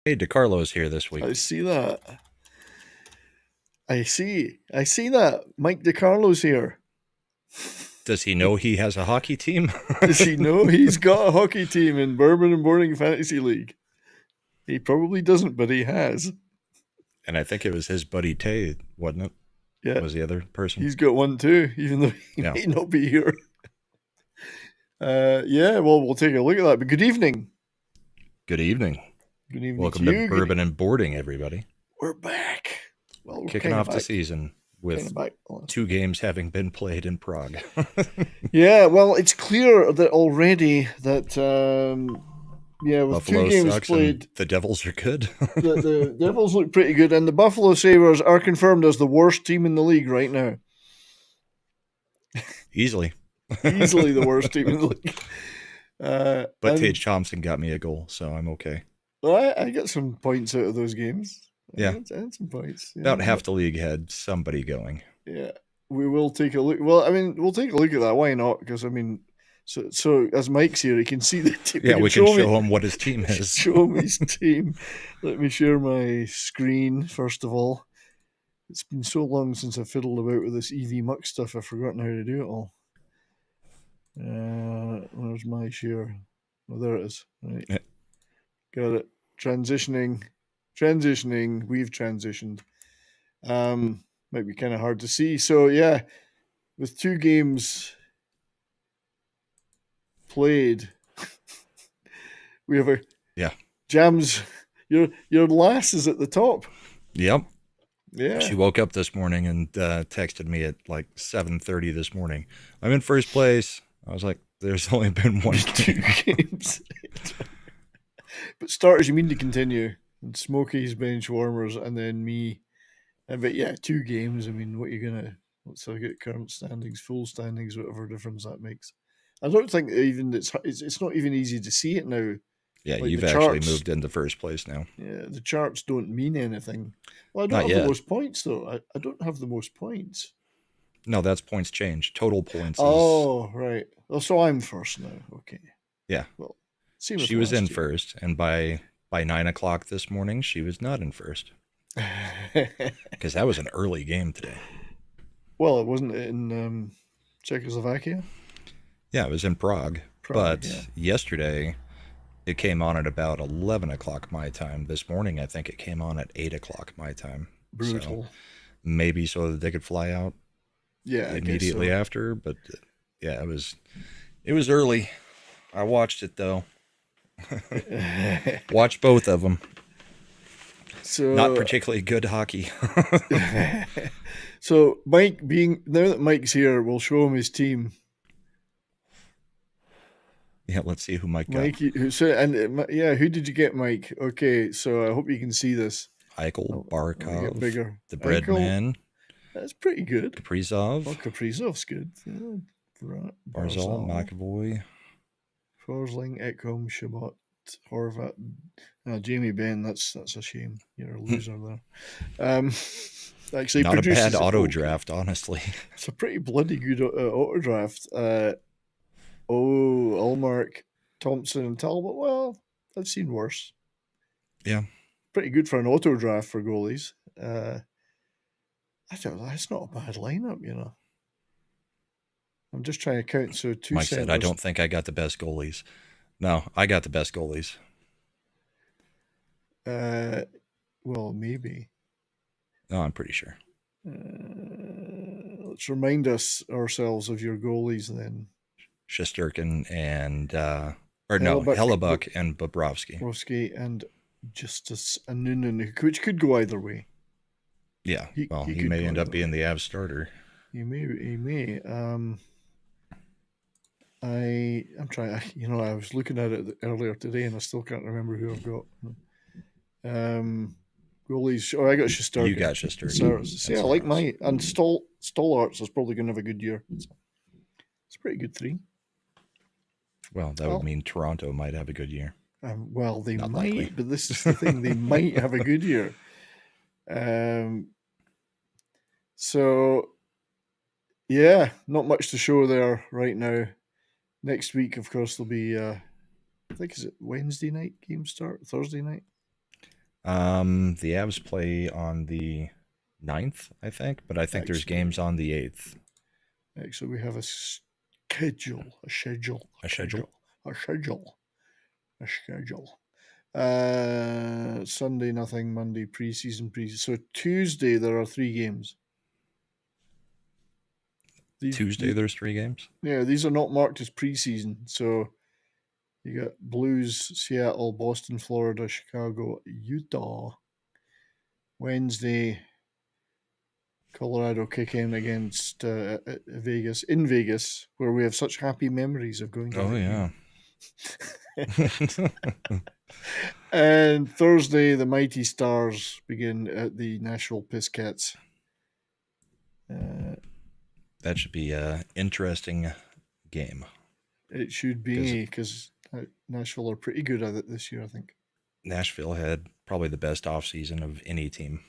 Hey, DeCarlo's here this week. I see that. I see that. Mike DiCarlo's here. Does he know he has a hockey team? Does he know he's got a hockey team in Bourbon and Boarding Fantasy League? He probably doesn't, but he has. And I think it was his buddy Tay, wasn't it? Yeah, Was the other person? he's got one too, even though he Yeah. may not be here. Yeah, well, we'll take a look at that. But good evening. Good evening. Good evening Welcome to to you. Bourbon and Boarding, everybody. We're back. Well, we're Kicking off the season with 2 games having been played in Prague. Yeah, well, it's clear that already that with Buffalo 2 games sucks played, and the Devils are good. the Devils look pretty good, and the Buffalo Sabres are confirmed as the worst team in the league right now. Easily the worst team in the league. But Tage Thompson got me a goal, so I'm okay. Well, I got some points out of those games. Yeah. I had some points. About half the league had somebody going. Yeah. We will take a look. Well, I mean, we'll take a look at that. Why not? Because, I mean, so as Mike's here, he can see the team. Yeah, we can show him what his team is. Show him his team. Let me share my screen, first of all. It's been so long since I fiddled about with this EV Muck stuff, I've forgotten how to do it all. Where's my share? Oh, there it is. Right. Yeah. Got it. Transitioning. We've transitioned. Might be kind of hard to see. So, yeah, with 2 games played, we have Jams. Your lass is at the top. Yep. Yeah. She woke up this morning and texted me at like 7:30 this morning. I'm in first place. I was like, there's only been 2 games. But starters, you mean to continue. And Smokey's bench warmers, and then me. But yeah, 2 games. I mean, what are you going to... Let's look at current standings, full standings, whatever difference that makes. I don't think even it's not even easy to see it now. Yeah, like you've actually moved into first place now. Yeah, the charts don't mean anything. Well, I don't have the most points, though. I don't have the most points. No, that's points change. Total points. Oh, right. Oh, so I'm first now. Okay. Yeah. Well, she was in first, and by 9 o'clock this morning, she was not in first. Because that was an early game today. Well, it wasn't in Czechoslovakia? Yeah, it was in Prague. But yesterday, it came on at about 11 o'clock my time. This morning, I think it came on at 8 o'clock my time. Brutal. So maybe so that they could fly out immediately after. But yeah, it was early. I watched it, though. Watched both of them. So not particularly good hockey. So Mike, now that Mike's here, we'll show him his team. Yeah, let's see who Mike got. Who did you get, Mike? Okay, so I hope you can see this. Eichel, Barkov, bigger. The Breadman. That's pretty good. Kaprizov. Well, Kaprizov's good. Yeah. Barzal, McAvoy. Forsling, Ekholm, Shabbat, Horvat. Jamie Benn, that's a shame. You're a loser there. Actually, not a bad auto draft, honestly. It's a pretty bloody good auto draft. Ullmark, Thompson, and Talbot. Well, I've seen worse. Yeah. Pretty good for an auto draft for goalies. I don't know. It's not a bad lineup, you know. I'm just trying to count. So 2 Mike said, I don't think I got the best goalies. No, I got the best goalies. Well, maybe. No, I'm pretty sure. Let's remind ourselves of your goalies then. Shesterkin and Hellebuck and Bobrovsky. Bobrovsky and Justice Anunin, which could go either way. Yeah, he may end up being the Avs starter. He may. I'm trying. I was looking at it earlier today, and I still can't remember who I've got. Goalies. Oh, I got Shesterkin. You got Shesterkin. See, I like my and Stollarts is probably going to have a good year. It's a pretty good 3. Well, that would mean Toronto might have a good year. Well, they Not might, likely. But this is the thing: they might have a good year. So, yeah, not much to show there right now. Next week, of course, there'll be, I think, is it Wednesday night game start? Thursday night? The Avs play on the 9th, I think, but I think there's games on the 8th. Actually, we have a schedule. Sunday, nothing. Monday, preseason. So Tuesday, there are 3 games. Tuesday, there's 3 games? Yeah, these are not marked as preseason. So you got Blues, Seattle, Boston, Florida, Chicago, Utah. Wednesday, Colorado kick in against Vegas, in Vegas, where we have such happy memories of going to. Oh, yeah. And Thursday, the Mighty Stars begin at the Nashville Piscats. That should be an interesting game. It should be, because Nashville are pretty good at it this year, I think. Nashville had probably the best offseason of any team.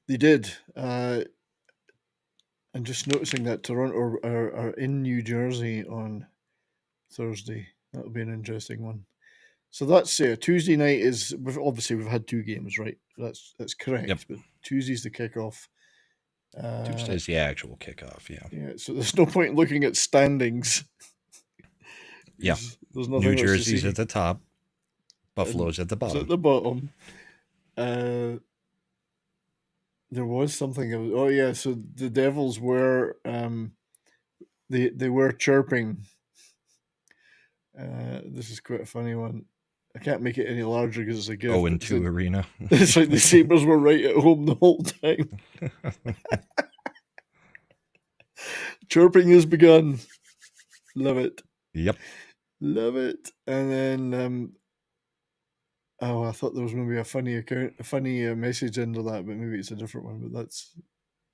They did. I'm just noticing that Toronto are in New Jersey on Thursday. That'll be an interesting one. So that's Tuesday night is obviously we've had 2 games, right? That's correct. Yep. But Tuesday's the kickoff. Tuesday's the actual kickoff. Yeah. Yeah. So there's no point in looking at standings. Yeah. There's nothing. New Jersey's at the top. Buffalo's at the bottom. At the bottom. There was something. Oh yeah. So the Devils were they were chirping. This is quite a funny one. I can't make it any larger because it's a gift. 0-2 arena. It's like the Sabres were right at home the whole time. Chirping has begun. Love it. Yep. Love it. And then, I thought there was maybe a funny message under that, but maybe it's a different one. But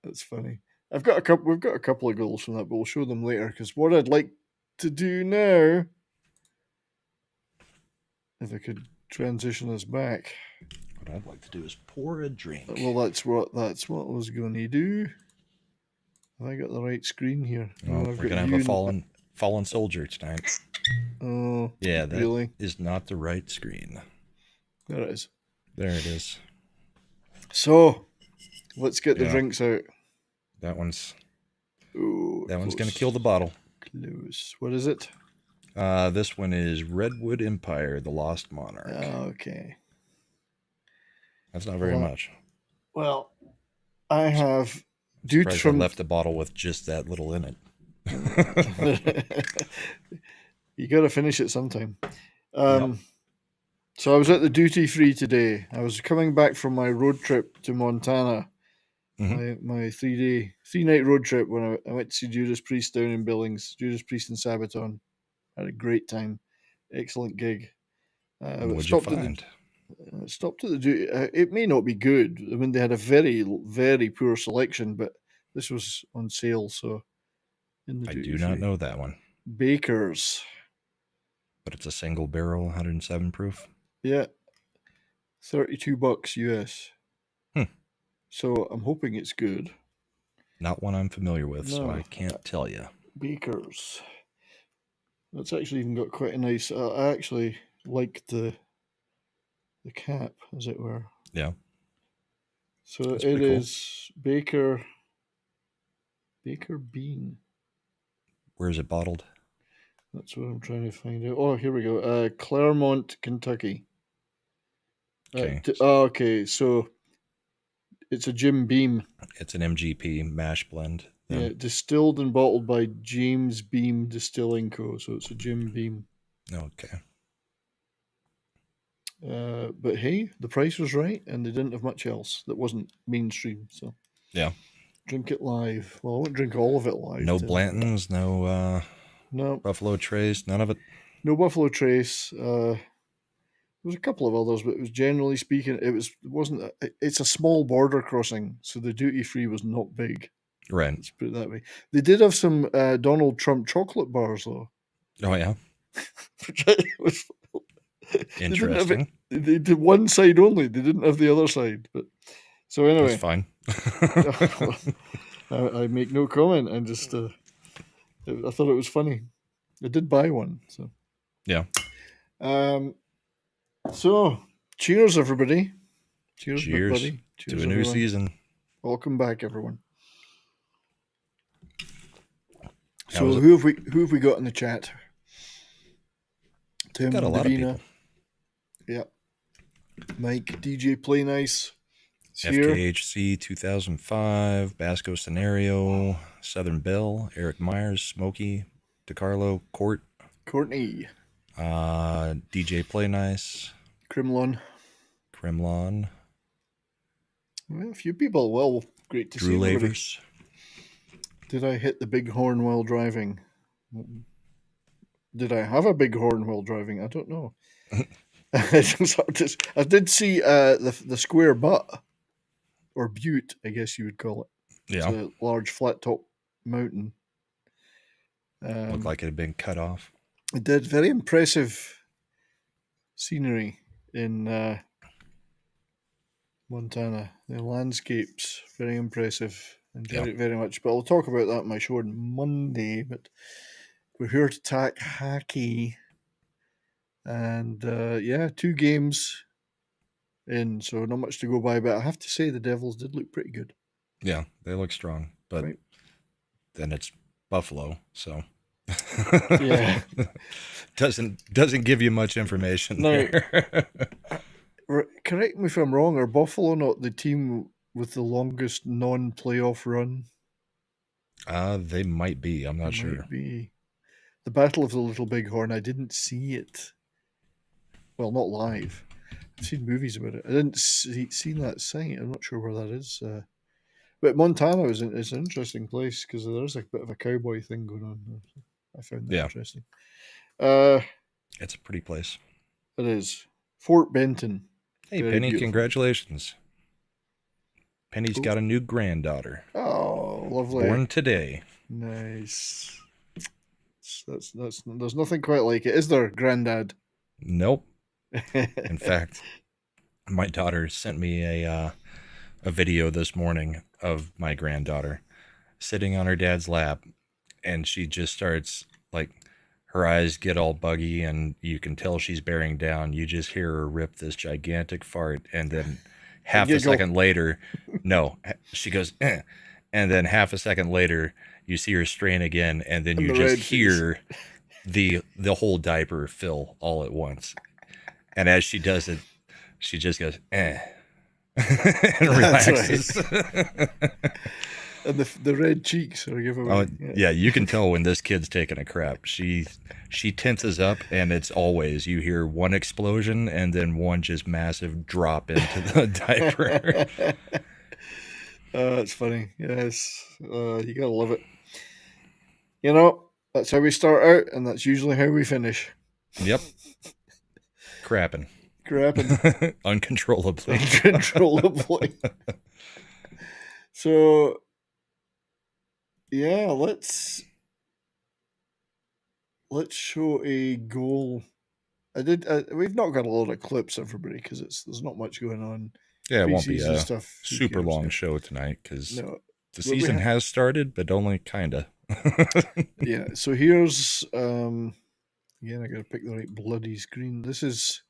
that's funny. We've got a couple of goals from that, but we'll show them later. Because what I'd like to do now, if I could transition us back. What I'd like to do is pour a drink. Well, that's what I was going to do. Have I got the right screen here? Oh, we're going to have a fallen soldier tonight. Oh, yeah, that is not the right screen. There it is. There it is. So, let's get the drinks out. That one's going to kill the bottle. Close. What is it? This one is Redwood Empire, the Lost Monarch. Okay. That's not very much. Well, I have... I left the bottle with just that little in it. You got to finish it sometime. So I was at the duty free today. I was coming back from my road trip to Montana. Mm-hmm. My 3-night road trip when I went to see Judas Priest down in Billings. Judas Priest and Sabaton. Had a great time. Excellent gig. What'd you find? Stopped at the duty. It may not be good. I mean, they had a very, very poor selection, but this was on sale, so in the I do not know that one. Baker's. But it's a single barrel, 107 proof? Yeah. $32 US. So I'm hoping it's good. Not one I'm familiar with, so I can't tell you. Baker's. That's actually even got quite a nice... I actually like the cap, as it were. Yeah. So it is cool. Baker Bean. Where is it bottled? That's what I'm trying to find out. Oh, here we go. Claremont, Kentucky. Okay. Okay, so it's a Jim Beam. It's an MGP mash blend. Yeah, distilled and bottled by James Beam Distilling Co. So it's a Jim Beam. Okay. But hey, the price was right, and they didn't have much else that wasn't mainstream. So yeah, drink it live. Well, I won't drink all of it live. No Blantons, no Buffalo Trace, none of it. No Buffalo Trace. There was a couple of others, but it was generally speaking, it's a small border crossing, so the duty free was not big. Right. Let's put it that way. They did have some Donald Trump chocolate bars, though. Oh yeah. Which was interesting. They did one side only. They didn't have the other side. But so anyway, that's fine. I make no comment. I just I thought it was funny. I did buy one. So yeah. So Cheers, everybody. Cheers buddy. Cheers to a new season. Welcome back, everyone. So who have we got in the chat? Tim, got a lot Davina. of people. Yep. Mike, DJ Play Nice. FKHC 2005, Basco Scenario, Southern Belle, Eric Myers, Smokey, DeCarlo, Courtney. DJ Play Nice. Crimlon. Well, a few people. Well, great to see you. Drew Lavers. Did I hit the big horn while driving? Did I have a big horn while driving? I don't know. I did see the square butte, or butte, I guess you would call it. Yeah. It's a large flat top mountain. Looked like it had been cut off. It did. Very impressive scenery in Montana. The landscapes, very impressive and very much. But I'll talk about that in my show on Monday. But we're here to talk hockey. And 2 games in, so not much to go by. But I have to say the Devils did look pretty good. Yeah, they look strong. But then it's Buffalo, so... Yeah. Doesn't give you much information. No. Correct me if I'm wrong, are Buffalo not the team with the longest non-playoff run? They might be. I'm not sure. Might be. The Battle of the Little Bighorn, I didn't see it. Well, not live. I've seen movies about it. I didn't see that site. I'm not sure where that is. But Montana is an interesting place because there's a bit of a cowboy thing going on. I found that interesting. It's a pretty place. It is. Fort Benton. Hey, Penny, congratulations. Penny's got a new granddaughter. Oh, lovely. Born today. Nice. That's there's nothing quite like it, is there, Granddad? Nope. In fact, my daughter sent me a video this morning of my granddaughter sitting on her dad's lap, and she just starts, like, her eyes get all buggy, and you can tell she's bearing down. You just hear her rip this gigantic fart, and then half a second later, she goes, eh. And then half a second later, you see her strain again, and then you just hear the whole diaper fill all at once. And as she does it, she just goes, eh. And relaxes. Right. And the red cheeks are giveaway. Oh, yeah, you can tell when this kid's taking a crap. She tenses up, and it's always, you hear one explosion and then one just massive drop into the diaper. That's funny. Yes. You gotta love it. You know, that's how we start out, and that's usually how we finish. Yep. Crapping. Uncontrollably. So, yeah, let's show a goal. We've not got a lot of clips, everybody, because there's not much going on. Yeah, it won't be a super long show tonight because the season has started, but only kind of. Yeah, so here's again, I gotta pick the right bloody screen. This is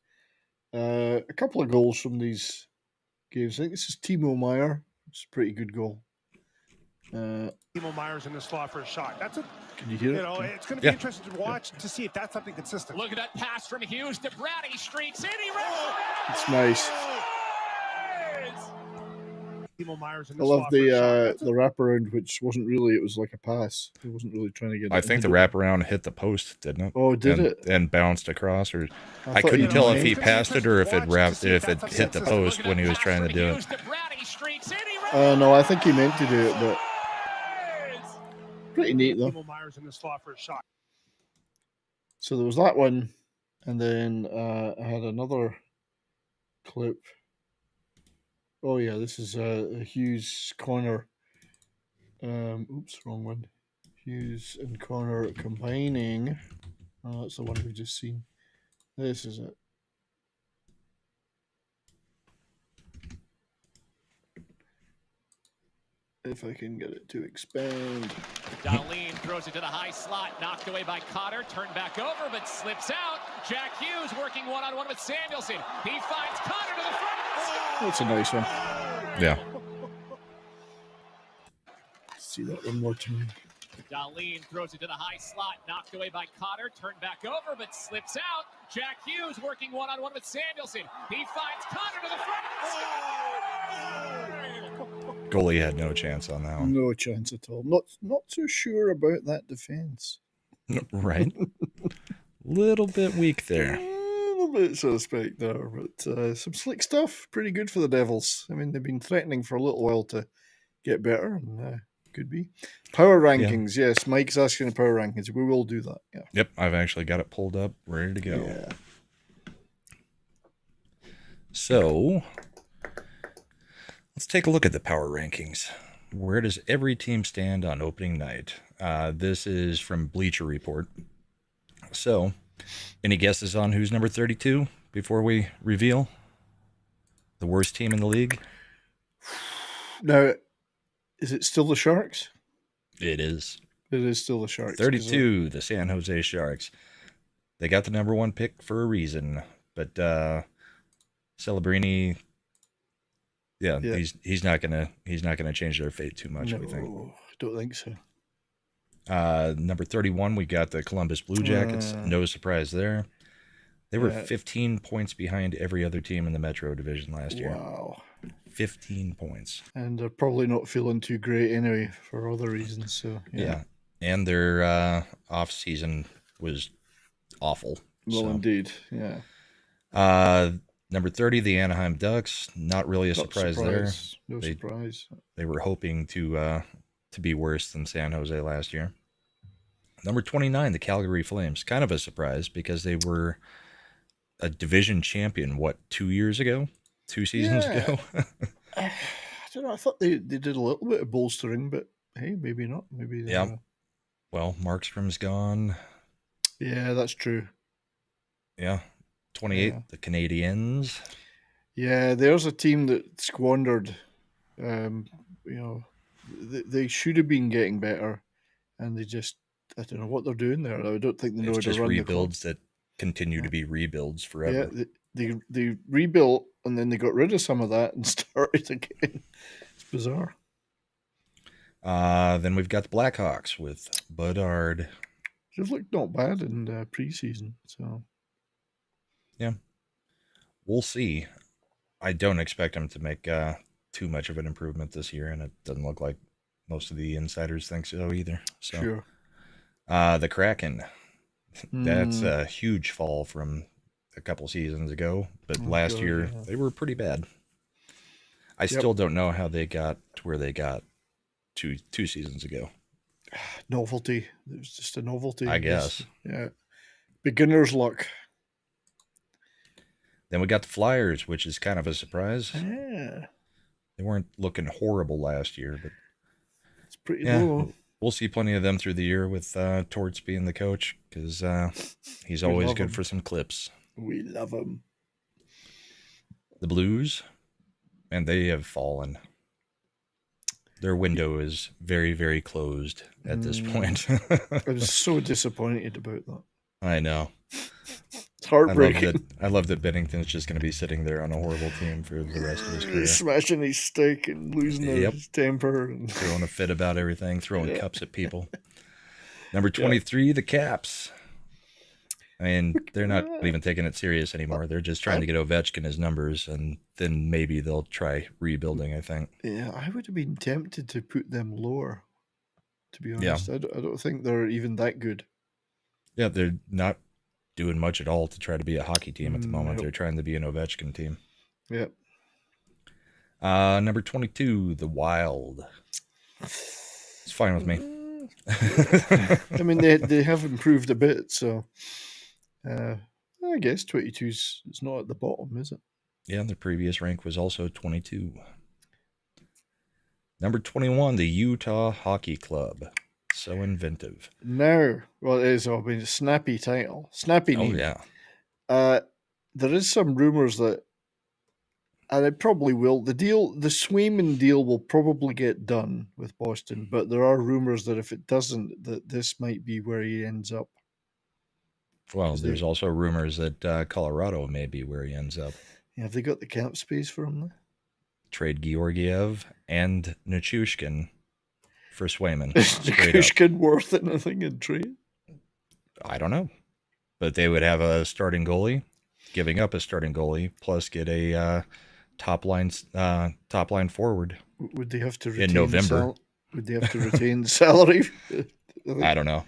a couple of goals from these games. I think this is Timo Meier. It's a pretty good goal. Timo Meier's in the slot for a shot. Can you hear it? It's going to be interesting to watch to see if that's something consistent. Look at that pass from Hughes to Brady, streaks in. It's nice. Timo Meier's in I love the wraparound, which wasn't really. It was like a pass. It wasn't really trying to get. I think the wraparound hit the post, didn't it? Oh, did it? And bounced across, or I couldn't tell if he passed it or if it hit the post when he was trying to do it. No, I think he meant to do it, but pretty neat though. Timo Meier's in the slot for a shot. So there was that one, and then I had another clip. Oh yeah, this is a Hughes corner. Oops, wrong one. Hughes and Connor combining. Oh, that's the one we just seen. This is it. If I can get it to expand. Darlene throws it to the high slot, knocked away by Cotter, turned back over, but slips out. Jack Hughes working one-on-one with Samuelson. He finds Connor to the front. That's a nice one. Yeah. See that one more time. Darlene throws it to the high slot, knocked away by Connor, turned back over, but slips out. Jack Hughes working one-on-one with Samuelson. He finds Connor to the front. Goalie had no chance on that one. No chance at all. Not too sure about that defense. Right? Little bit weak there. A little bit suspect there, but some slick stuff. Pretty good for the Devils. I mean, they've been threatening for a little while to get better, and could be. Power rankings, yes. Mike's asking the power rankings. We will do that, yeah. Yep, I've actually got it pulled up, ready to go. Yeah. So, let's take a look at the power rankings. Where does every team stand on opening night? This is from Bleacher Report. So, any guesses on who's number 32 before we reveal the worst team in the league? Now, is it still the Sharks? It is. It is still the Sharks. 32, the San Jose Sharks. They got the number one pick for a reason, but Celebrini, he's not gonna change their fate too much. No, we think. I don't think so. Number 31, we got the Columbus Blue Jackets. No surprise there. They were 15 points behind every other team in the Metro Division last year. Wow. 15 points. And they're probably not feeling too great anyway for other reasons. So yeah. And their off season was awful. Well, indeed, yeah. Number 30, the Anaheim Ducks. Not really a surprise there. No surprise. They were hoping to be worse than San Jose last year. Number 29, the Calgary Flames. Kind of a surprise because they were a division champion, 2 seasons ago? I don't know. I thought they did a little bit of bolstering, but hey, maybe not. Maybe they Well, Markstrom's gone. Yeah, that's true. Yeah. 28, the Canadiens. Yeah, there's a team that squandered. They should have been getting better, and they just, I don't know what they're doing there. I don't think they know how to run the club. It's just rebuilds that continue to be rebuilds forever. Yeah, they rebuilt, and then they got rid of some of that and started again. It's bizarre. Then we've got the Blackhawks with Bedard. They've looked not bad in preseason, so yeah, we'll see. I don't expect them to make too much of an improvement this year, and it doesn't look like most of the insiders think so either. So, sure. The Kraken. That's a huge fall from a couple seasons ago, but last year they were pretty bad. I still don't know how they got to where they got two seasons ago. Novelty. It was just a novelty, I guess. Yeah. Beginner's luck. Then we got the Flyers, which is kind of a surprise. Yeah. They weren't looking horrible last year, but it's pretty low. We'll see plenty of them through the year with Torts being the coach, because he's always good for some clips. We love him. The Blues, and they have fallen. Their window is very, very closed at this point. I was so disappointed about that. I know. It's heartbreaking. I love that Bennington's just going to be sitting there on a horrible team for the rest of his career. Smashing his stick and losing his temper. And throwing a fit about everything, throwing cups at people. Number 23, the Caps. I mean, they're not even taking it serious anymore. They're just trying to get Ovechkin his numbers, and then maybe they'll try rebuilding, I think. Yeah, I would have been tempted to put them lower, to be honest. Yeah. I don't think they're even that good. Yeah, they're not doing much at all to try to be a hockey team at the moment. They're trying to be an Ovechkin team. Yep. Number 22, the Wild. It's fine with me. I mean, they have improved a bit, so I guess 22 is not at the bottom, is it? Yeah, their previous rank was also 22. Number 21, the Utah Hockey Club. So inventive. No, well, it is. I mean, a snappy title, snappy name. Oh yeah. There is some rumors that, and it probably will. The Swayman deal will probably get done with Boston, but there are rumors that if it doesn't, that this might be where he ends up. Well, 'Cause there's also rumors that Colorado may be where he ends up. Yeah, have they got the cap space for him now? Trade Georgiev and Nichushkin for Swayman. Is Straight up. Nichushkin worth anything in trade? I don't know. But they would have a starting goalie, giving up a starting goalie, plus get a top line forward. Would they have to retain In November. Would they have to retain salary? I don't know.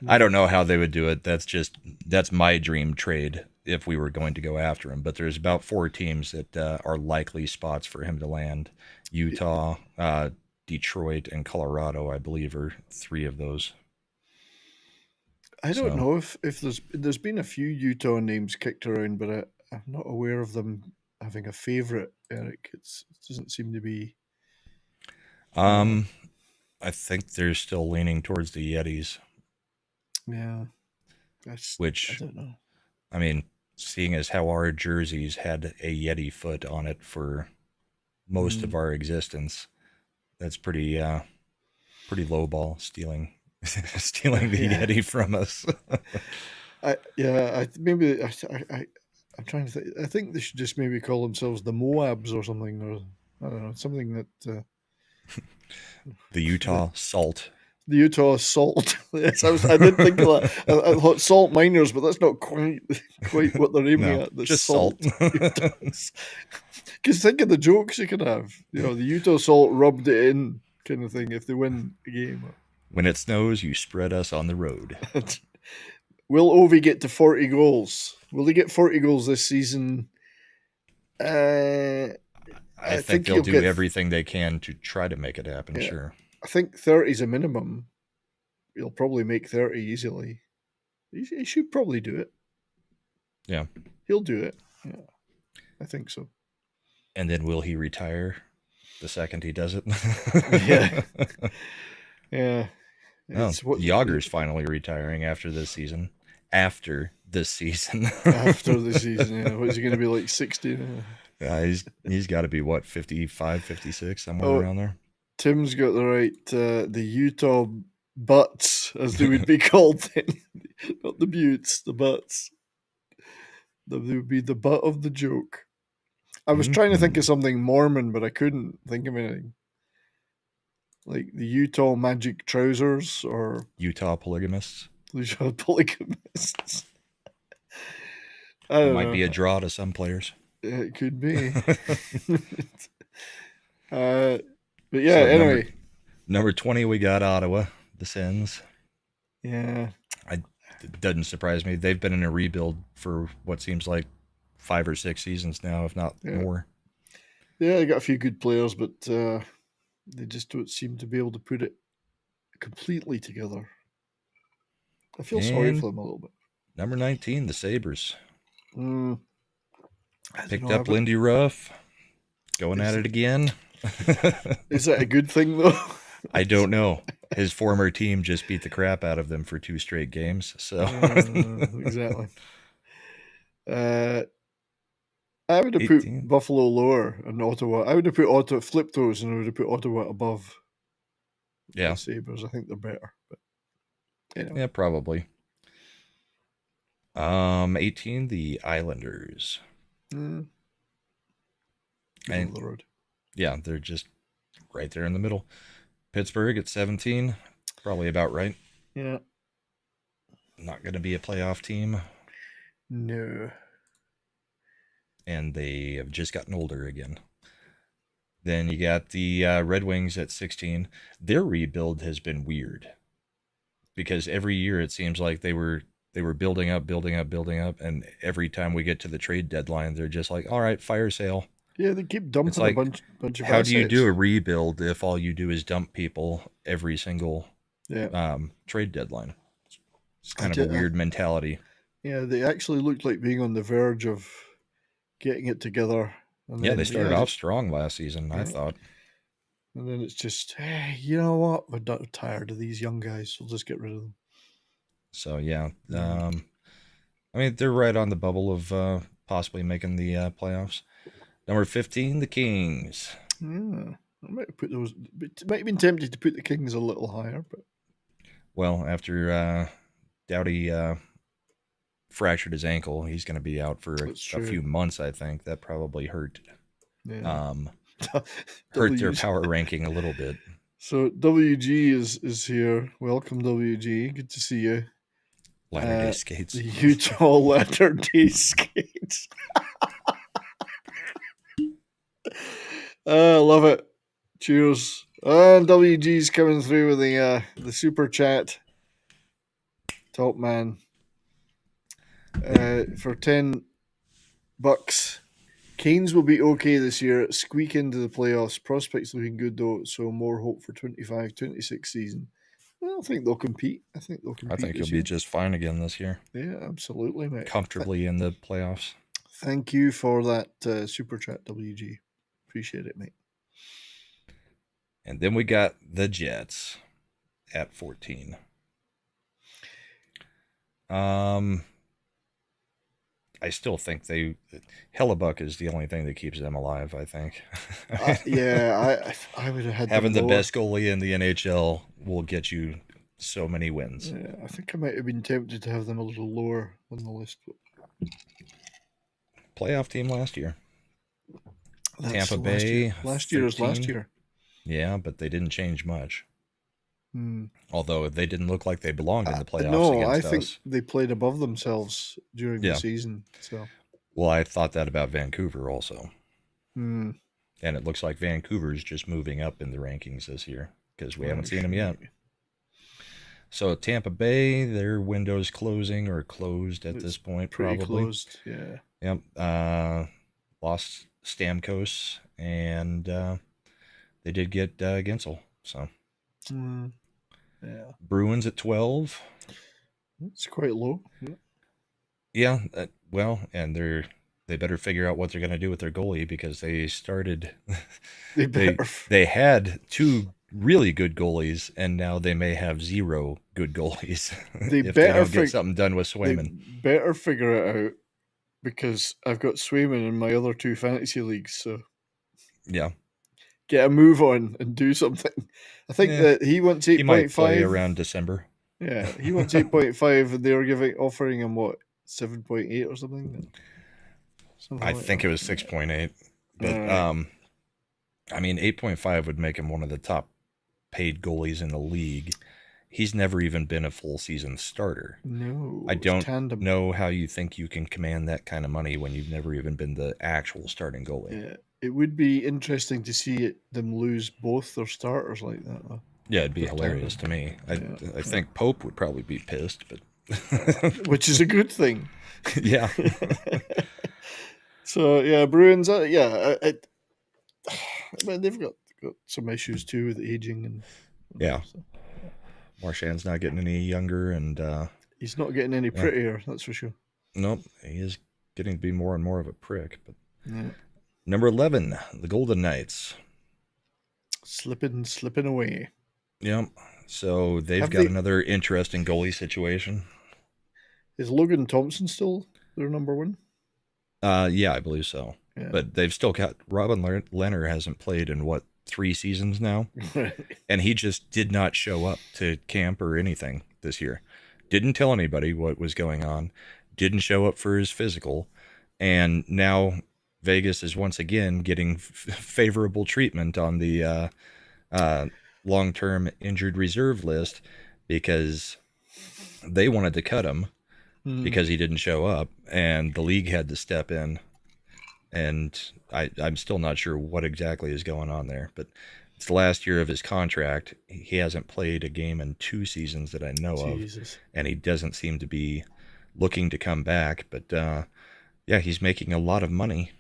I don't know how they would do it. That's my dream trade if we were going to go after him. But there's about 4 teams that are likely spots for him to land. Utah, Detroit, and Colorado, I believe, are 3 of those. I don't know if there's been a few Utah names kicked around, but I'm not aware of them having a favorite. Eric, it doesn't seem to be. I think they're still leaning towards the Yetis. Yeah, which I don't know. I mean, seeing as how our jerseys had a Yeti foot on it for most of our existence, that's pretty low ball stealing the Yeti from us. I'm trying to think. I think they should just maybe call themselves the Moabs or something, or I don't know, something that. The Utah Salt. The Utah Salt. Yes, I did think of that. I thought salt miners, but that's not quite what they're aiming at. The just salt. Because think of the jokes you could have. The Utah Salt rubbed it in kind of thing if they win the game. When it snows, you spread us on the road. Will Ovi get to 40 goals? Will he get 40 goals this season? I think they'll do everything they can to try to make it happen, sure. I think 30 is a minimum. He'll probably make 30 easily. He should probably do it. Yeah. He'll do it. Yeah. I think so. And then will he retire the second he does it? Yeah. Yeah. Yager's finally retiring after this season. After this season, yeah. What is he going to be, like 60 now? Yeah, he's got to be, 55, 56, somewhere around there. Tim's got the right, the Utah butts, as they would be called then. Not the buttes, the butts. They would be the butt of the joke. I was trying to think of something Mormon, but I couldn't think of anything. Like the Utah Magic Trousers or... Utah Polygamists. Utah Polygamists. It might be a draw to some players. It could be. But yeah, so anyway. Number 20, we got Ottawa, the Sens. Yeah. It doesn't surprise me. They've been in a rebuild for what seems like 5 or 6 seasons now, if not more. Yeah, they got a few good players, but they just don't seem to be able to put it completely together. I feel sorry for them a little bit. Number 19, the Sabres. Picked up Lindy Ruff. Going at it again. Is that a good thing, though? I don't know. His former team just beat the crap out of them for 2 straight games. So exactly. I would have 18. Put Buffalo lower and Ottawa. I would have put Ottawa, flip those, and I would have put Ottawa above. Yeah, the Sabres. I think they're better. But yeah, probably. 18, the Islanders. And the road. Yeah, they're just right there in the middle. Pittsburgh at 17, probably about right. Yeah. Not going to be a playoff team. No. And they have just gotten older again. Then you got the Red Wings at 16. Their rebuild has been weird because every year it seems like they were building up, and every time we get to the trade deadline, they're just like, all right, fire sale. Yeah, they keep dumping a bunch of how assets. Do you do a rebuild if all you do is dump people every single trade deadline? It's kind of a weird mentality. Yeah, they actually looked like being on the verge of getting it together. And they started off strong last season, I thought. And then it's just, hey, you know what? We're tired of these young guys. We'll just get rid of them. So, yeah. I mean, they're right on the bubble of possibly making the playoffs. Number 15, the Kings. Yeah, I might have put those. Might have been tempted to put the Kings a little higher, but well, after Doughty fractured his ankle. He's going to be out for a That's true. few months, I think. That probably hurt. Yeah. Hurt their power ranking a little bit. So WG is here. Welcome, WG. Good to see you. Latter-day Skates. The Utah Latter-day Skates. I love it. Cheers. And WG's coming through with the super chat. Top man. For $10. Canes will be okay this year. Squeak into the playoffs. Prospects looking good though, so more hope for 25-26 season. I don't think they'll compete. I think they'll compete. I think you'll be just fine again this year. Yeah, absolutely, mate. Comfortably in the playoffs. Thank you for that super chat, WG. Appreciate it, mate. And then we got the Jets at 14. I still think Hellebuck is the only thing that keeps them alive, I think. I would have had having the best goalie in the NHL will get you so many wins. Yeah, I think I might have been tempted to have them a little lower on the list. Playoff team last year. That's Tampa Bay. Last year was last year. Yeah, but they didn't change much. Although they didn't look like they belonged in the playoffs. No, I think they played above themselves during the season. So, well, I thought that about Vancouver also. And it looks like Vancouver's just moving up in the rankings this year because we haven't seen them yet. So Tampa Bay, their window's closing or closed at this point, pretty probably. Closed, yeah. Yep. Lost Stamkos, and they did get Gensel. So. Yeah. Bruins at 12. It's quite low. Yeah. Well, and they better figure out what they're going to do with their goalie because they started. they had 2 really good goalies, and now they may have 0 good goalies if they don't get something done with Swayman. They better figure it out because I've got Swayman in my other 2 fantasy leagues. So yeah. Get a move on and do something. I think that he wants 8.5. He might play around December. Yeah, he wants 8.5, and they were offering him what 7.8 or something. I think it was 6.8, but I mean 8.5 would make him one of the top paid goalies in the league. He's never even been a full season starter. No, I don't know how you think you can command that kind of money when you've never even been the actual starting goalie. Yeah. It would be interesting to see them lose both their starters like that, though. Yeah, it'd be hilarious to me. I think Pope would probably be pissed, but which is a good thing. Yeah. So yeah, Bruins. I mean, they've got some issues too with aging and. So. Marchand's not getting any younger, and he's not getting any prettier. That's for sure. Nope, he is getting to be more and more of a prick. But. Yeah. Number 11, the Golden Knights. Slipping away. Yep. So they've got another interesting goalie situation. Is Logan Thompson still their number 1? Yeah, I believe so. Yeah. But they've still got Robin Lehner hasn't played in 3 seasons now, and he just did not show up to camp or anything this year. Didn't tell anybody what was going on. Didn't show up for his physical, and now Vegas is once again getting favorable treatment on the long-term injured reserve list because they wanted to cut him because he didn't show up, and the league had to step in. And I'm still not sure what exactly is going on there, but it's the last year of his contract. He hasn't played a game in 2 seasons that I know of, and he doesn't seem to be looking to come back. But he's making a lot of money.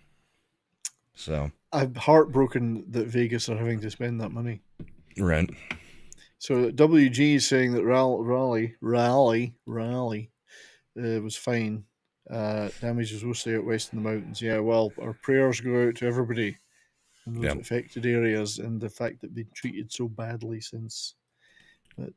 So I'm heartbroken that Vegas are having to spend that money. Right. So WG is saying that Raleigh was fine. Damage is mostly out west in the mountains. Yeah, well, our prayers go out to everybody in those affected areas, and the fact that they've been treated so badly since. But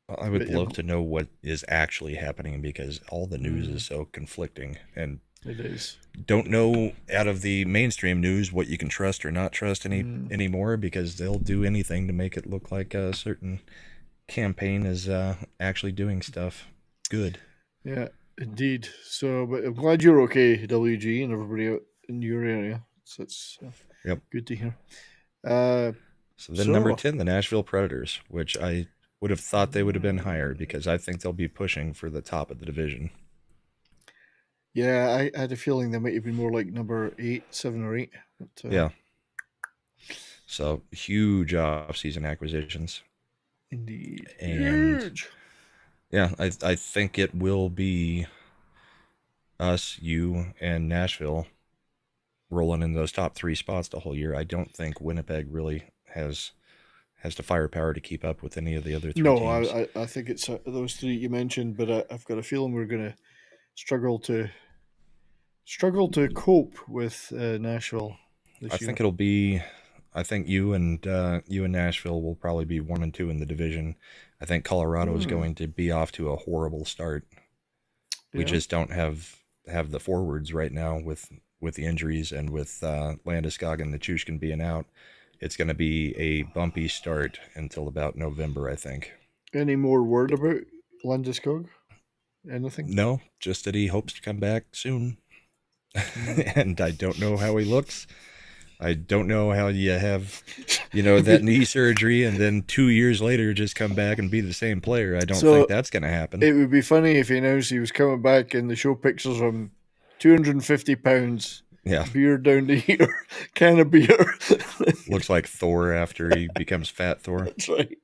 I would love to know what is actually happening because all the news is so conflicting, and it is. Don't know out of the mainstream news what you can trust or not trust anymore because they'll do anything to make it look like a certain campaign is actually doing stuff good. Yeah. Indeed. So, but I'm glad you're okay, WG, and everybody out in your area. So it's Yep. good to hear. So then number 10, the Nashville Predators, which I would have thought they would have been higher because I think they'll be pushing for the top of the division. Yeah, I had a feeling they might have been more like number 8, 7 or 8. But, Yeah. So huge off-season acquisitions. Indeed. And huge. Yeah, I think it will be us, you, and Nashville rolling in those top 3 spots the whole year. I don't think Winnipeg really has the firepower to keep up with any of the other 3 No, teams. I think it's those 3 you mentioned, but I've got a feeling we're going to struggle to cope with Nashville this I year. think it'll be. I think you and Nashville will probably be 1 and 2 in the division. I think Colorado is going to be off to a horrible start. We just don't have the forwards right now with the injuries and with Landeskog and Nichushkin being out. It's going to be a bumpy start until about November, I think. Any more word about Landeskog? Anything? No, just that he hopes to come back soon. And I don't know how he looks. I don't know how you have, that knee surgery and then 2 years later just come back and be the same player. I don't think that's going to happen. It would be funny if he announced he was coming back and they show pictures of him 250 pounds. Yeah. Beer down to here. Can of beer. Looks like Thor after he becomes Fat Thor. That's right.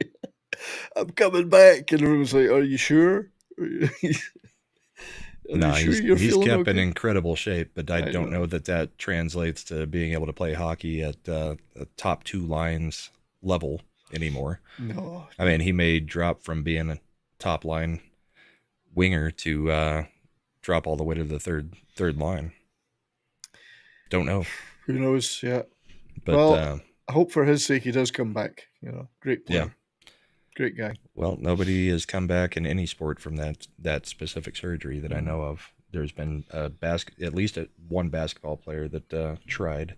I'm coming back. And everyone's like, are you sure? No, he's kept in incredible shape, but I don't know that translates to being able to play hockey at a top 2 lines level anymore. No. I mean, he may drop from being a top line winger to drop all the way to the third line. Don't know. Who knows? Yeah. But well, I hope for his sake he does come back. Great player. Yeah. Great guy. Well, nobody has come back in any sport from that specific surgery that I know of. There's been at least one basketball player that tried,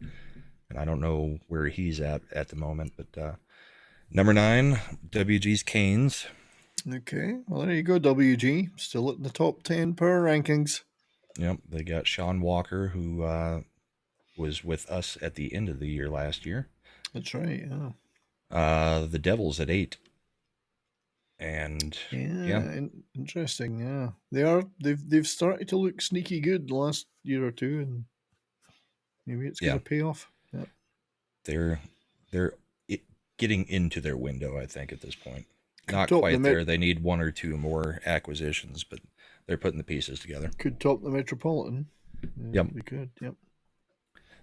and I don't know where he's at the moment. But number 9, WG's Canes. Okay, well there you go. WG still in the top 10 power rankings. Yep, they got Sean Walker, who was with us at the end of the year last year. That's right. Yeah. The Devils at 8. And interesting. Yeah, they are. They've started to look sneaky good the last year or two, and maybe it's going to pay off. Yeah, they're getting into their window, I think, at this point. Not quite there. They need 1 or 2 more acquisitions, but they're putting the pieces together. Could top the Metropolitan. Yep, we could. Yep.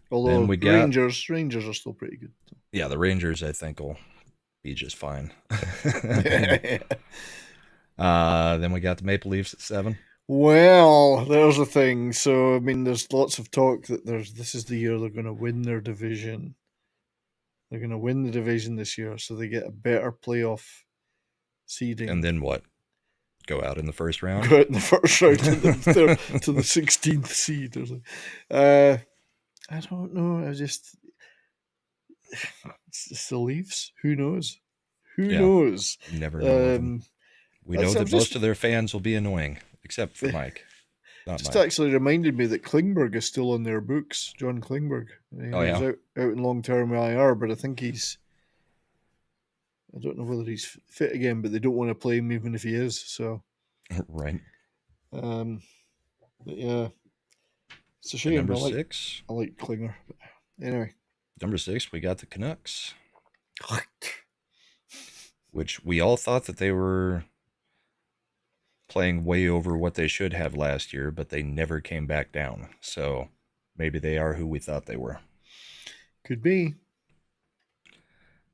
Although Rangers are still pretty good. Yeah, the Rangers I think will be just fine. Then we got the Maple Leafs at 7. Well, there's a thing. So I mean, there's lots of talk that this is the year they're going to win their division. They're going to win the division this year, so they get a better playoff seeding. And then what? Go out in the first round? Go out in the first round to the 16th seed. Or something. I don't know. It's the Leafs. Who knows? Who knows? Never know. We know that most of their fans will be annoying, except for Mike. Just actually reminded me that Klingberg is still on their books. John Klingberg. He's out in long-term IR, but I think I don't know whether he's fit again, but they don't want to play him even if he is. So, right. But yeah, it's a shame. Number 6. I like Klinger. But anyway, number 6, we got the Canucks, which we all thought that they were playing way over what they should have last year, but they never came back down. So maybe they are who we thought they were. Could be.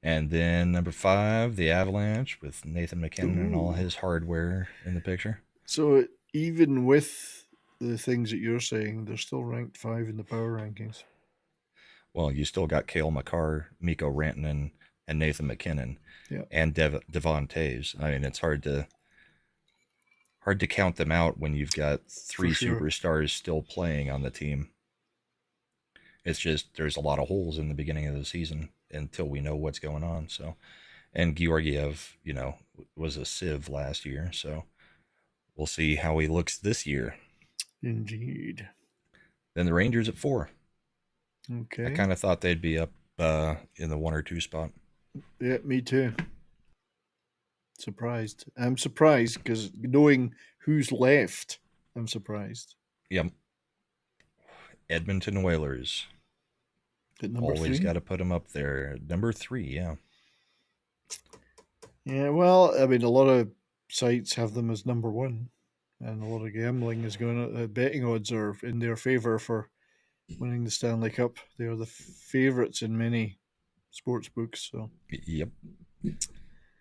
And then number 5, the Avalanche with Nathan McKinnon and all his hardware in the picture. So even with the things that you're saying, they're still ranked 5 in the power rankings. Well, you still got Cale Makar, Mikko Rantanen, and Nathan McKinnon, and Devon Toews. I mean, it's hard to count them out when you've got 3 superstars still playing on the team. It's just there's a lot of holes in the beginning of the season until we know what's going on. So, and Georgiev, was a sieve last year, so we'll see how he looks this year. Indeed. Then the Rangers at 4. Okay. I kind of thought they'd be up in the 1 or 2 spot. Yeah, me too. Surprised. I'm surprised because knowing who's left, I'm surprised. Yep. Edmonton Oilers. At number Always 3? got to put them up there. Number 3, yeah. Yeah, well, I mean, a lot of sites have them as number 1, and a lot of gambling is going on. Betting odds are in their favour for winning the Stanley Cup. They are the favourites in many sports books. So. Yep.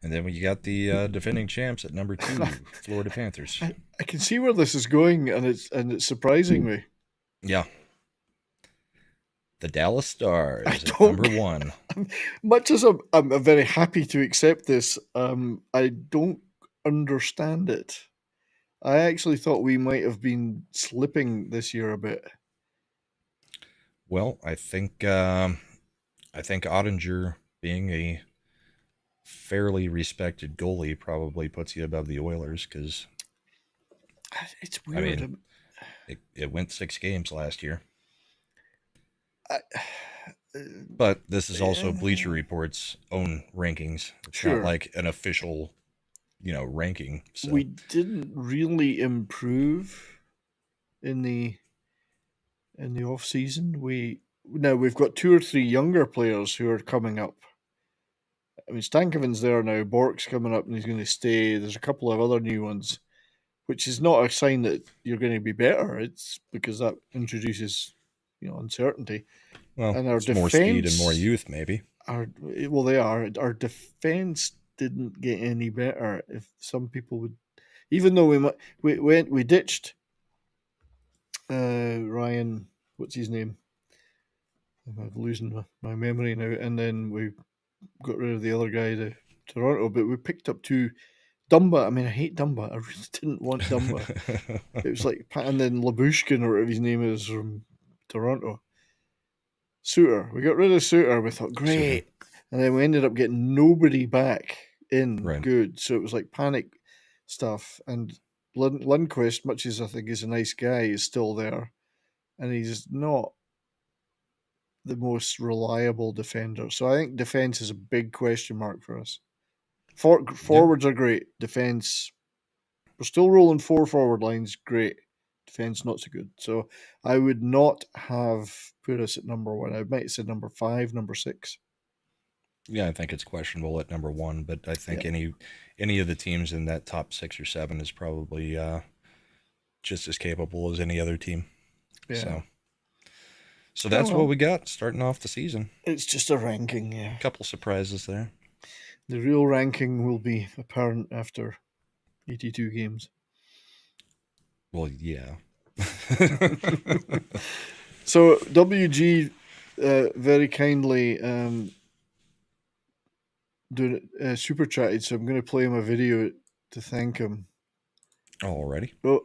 And then we got the defending champs at number 2, Florida Panthers. I can see where this is going, and it's surprising me. Yeah. The Dallas Stars at number 1. Much as I'm very happy to accept this, I don't understand it. I actually thought we might have been slipping this year a bit. Well, I think Ottinger being a fairly respected goalie probably puts you above the Oilers because it's weird. I mean, it went 6 games last year. But this is also Bleacher Report's own rankings. It's not like an official, ranking. So. We didn't really improve in the off season. We've got 2 or 3 younger players who are coming up. I mean, Stankoven's there now. Bork's coming up and he's going to stay. There's a couple of other new ones, which is not a sign that you're going to be better. It's because that introduces, uncertainty. Well, and our it's more speed and more youth, maybe. They are. Our defense didn't get any better. If some people would, even though we ditched Ryan. What's his name? I'm losing my memory now. And then we got rid of the other guy to Toronto, but we picked up 2. Dumba. I mean, I hate Dumba. I really didn't want Dumba. It was like, and then Labushkin or whatever his name is from Toronto. Suter. We got rid of Suter. We thought, great. And then we ended up getting nobody back in good. So it was like panic stuff. And Lundqvist, much as I think he's a nice guy, is still there. And he's not the most reliable defender. So I think defense is a big question mark for us. Forwards are great. Defense, we're still rolling 4 forward lines. Great. Defense not so good. So I would not have put us at number 1. I might have said number 5, number 6. Yeah, I think it's questionable at number 1, but I think any of the teams in that top 6 or 7 is probably just as capable as any other team. Yeah. So that's what we got starting off the season. It's just a ranking, yeah. A couple surprises there. The real ranking will be apparent after 82 games. Well, yeah. So WG very kindly super chatted, so I'm going to play him a video to thank him. Alrighty. Oh.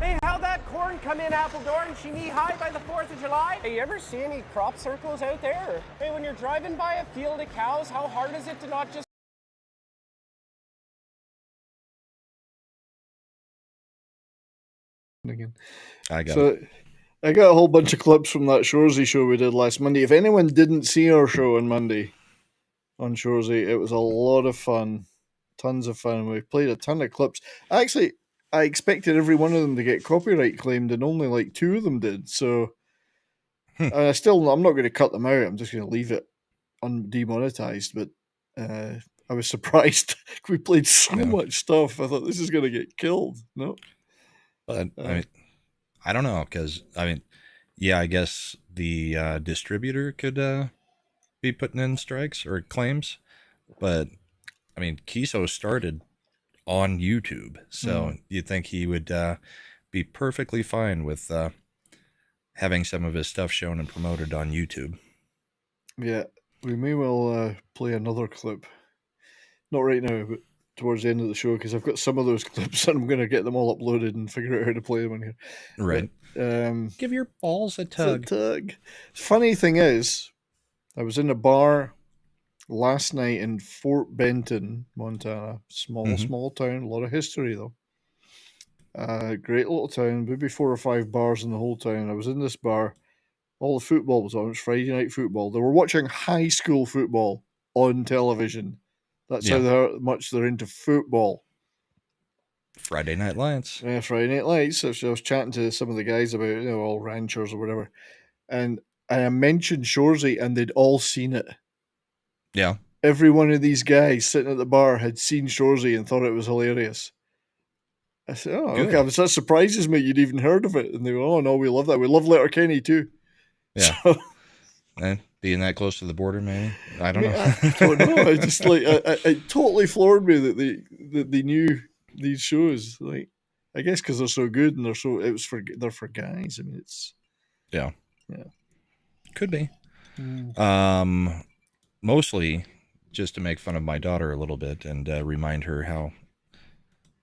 Hey, how'd that corn come in Appledore and she knee-high by the 4th of July? Hey, you ever see any crop circles out there? Hey, when you're driving by a field of cows, how hard is it to not just... Again. I got it. I got a whole bunch of clips from that Shoresy show we did last Monday. If anyone didn't see our show on Monday on Shoresy, it was a lot of fun. Tons of fun. We played a ton of clips. Actually, I expected every one of them to get copyright claimed, and only like 2 of them did. So I'm not going to cut them out. I'm just going to leave it demonetized. But I was surprised. We played so much stuff. I thought this is going to get killed. No. But I don't know, because I guess the distributor could be putting in strikes or claims, but Kiso started on YouTube, so you'd think he would be perfectly fine with having some of his stuff shown and promoted on YouTube. Yeah, we may well play another clip. Not right now, but towards the end of the show, because I've got some of those clips and I'm going to get them all uploaded and figure out how to play them in here. Right. But, give your balls a tug. Funny thing is, I was in a bar last night in Fort Benton, Montana. Small town, a lot of history though. Great little town, maybe 4 or 5 bars in the whole town. I was in this bar. All the football was on. It was Friday night football. They were watching high school football on television. That's how much they're into football. Friday Night Lights. Yeah, Friday Night Lights. So I was chatting to some of the guys about, all ranchers or whatever. And I mentioned Shoresy, and they'd all seen it. Yeah. Every one of these guys sitting at the bar had seen Shoresy and thought it was hilarious. I said, oh, Good. okay. That surprises me you'd even heard of it. And they were, oh, no, we love that. We love Letterkenny too. Yeah. So, and being that close to the border, maybe? I don't know. I don't know. I just it totally floored me that they knew these shows. Like, I guess because they're so good and they're for guys. I mean, it's yeah. Could be. Mostly just to make fun of my daughter a little bit and remind her how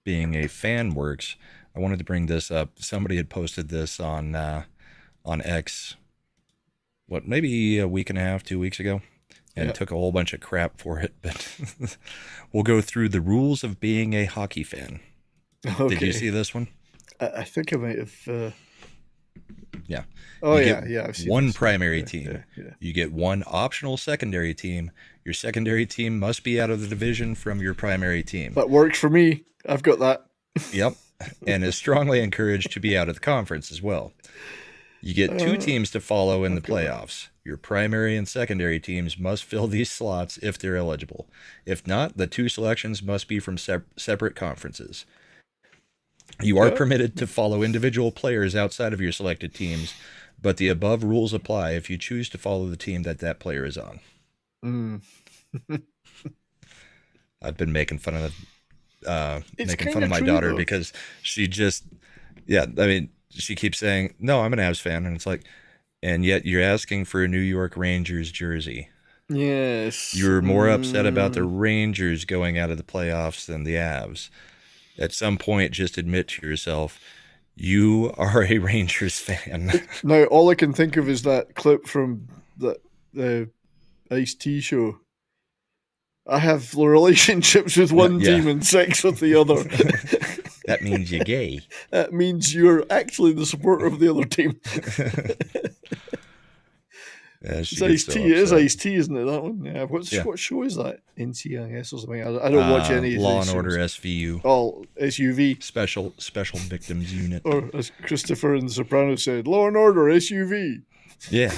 being a fan works. I wanted to bring this up. Somebody had posted this on X, maybe a week and a half, 2 weeks ago, and took a whole bunch of crap for it. But we'll go through the rules of being a hockey fan. Okay. Did you see this one? I think I might have. Yeah. Oh, yeah. I've seen one this. primary team. Yeah. You get one optional secondary team. Your secondary team must be out of the division from your primary team. That works for me. I've got that. Yep. And is strongly encouraged to be out of the conference as well. You get 2 teams to follow in the playoffs. Your primary and secondary teams must fill these slots if they're eligible. If not, the 2 selections must be from separate conferences. You are permitted to follow individual players outside of your selected teams, but the above rules apply if you choose to follow the team that player is on. I've been making fun of my daughter though, because she just, she keeps saying, no, I'm an Avs fan. And it's like, and yet you're asking for a New York Rangers jersey. Yes. You're more upset about the Rangers going out of the playoffs than the Avs. At some point, just admit to yourself, you are a Rangers fan. Now, all I can think of is that clip from the Ice-T show. I have relationships with one team and sex with the other. That means you're gay. That means you're actually the supporter of the other team. It's Ice-T. It is Ice-T, isn't it, that one? Yeah. What show is that? NCIS or something? I don't watch any of Law these and Order shows. SVU. Oh, SUV. Special Victims Unit. Or as Christopher in The Sopranos said, Law and Order SUV. Yeah.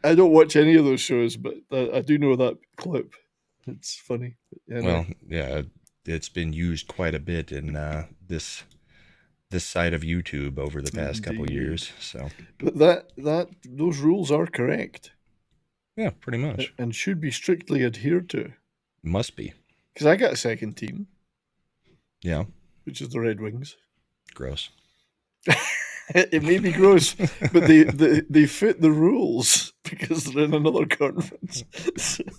I don't watch any of those shows, but I do know that clip. It's funny. Well, yeah, it's been used quite a bit in this side of YouTube over the past couple of years. So, but those rules are correct. Yeah, pretty much, and should be strictly adhered to. Must be, because I got a second team. Yeah, which is the Red Wings. Gross. It may be gross, but they fit the rules because they're in another conference.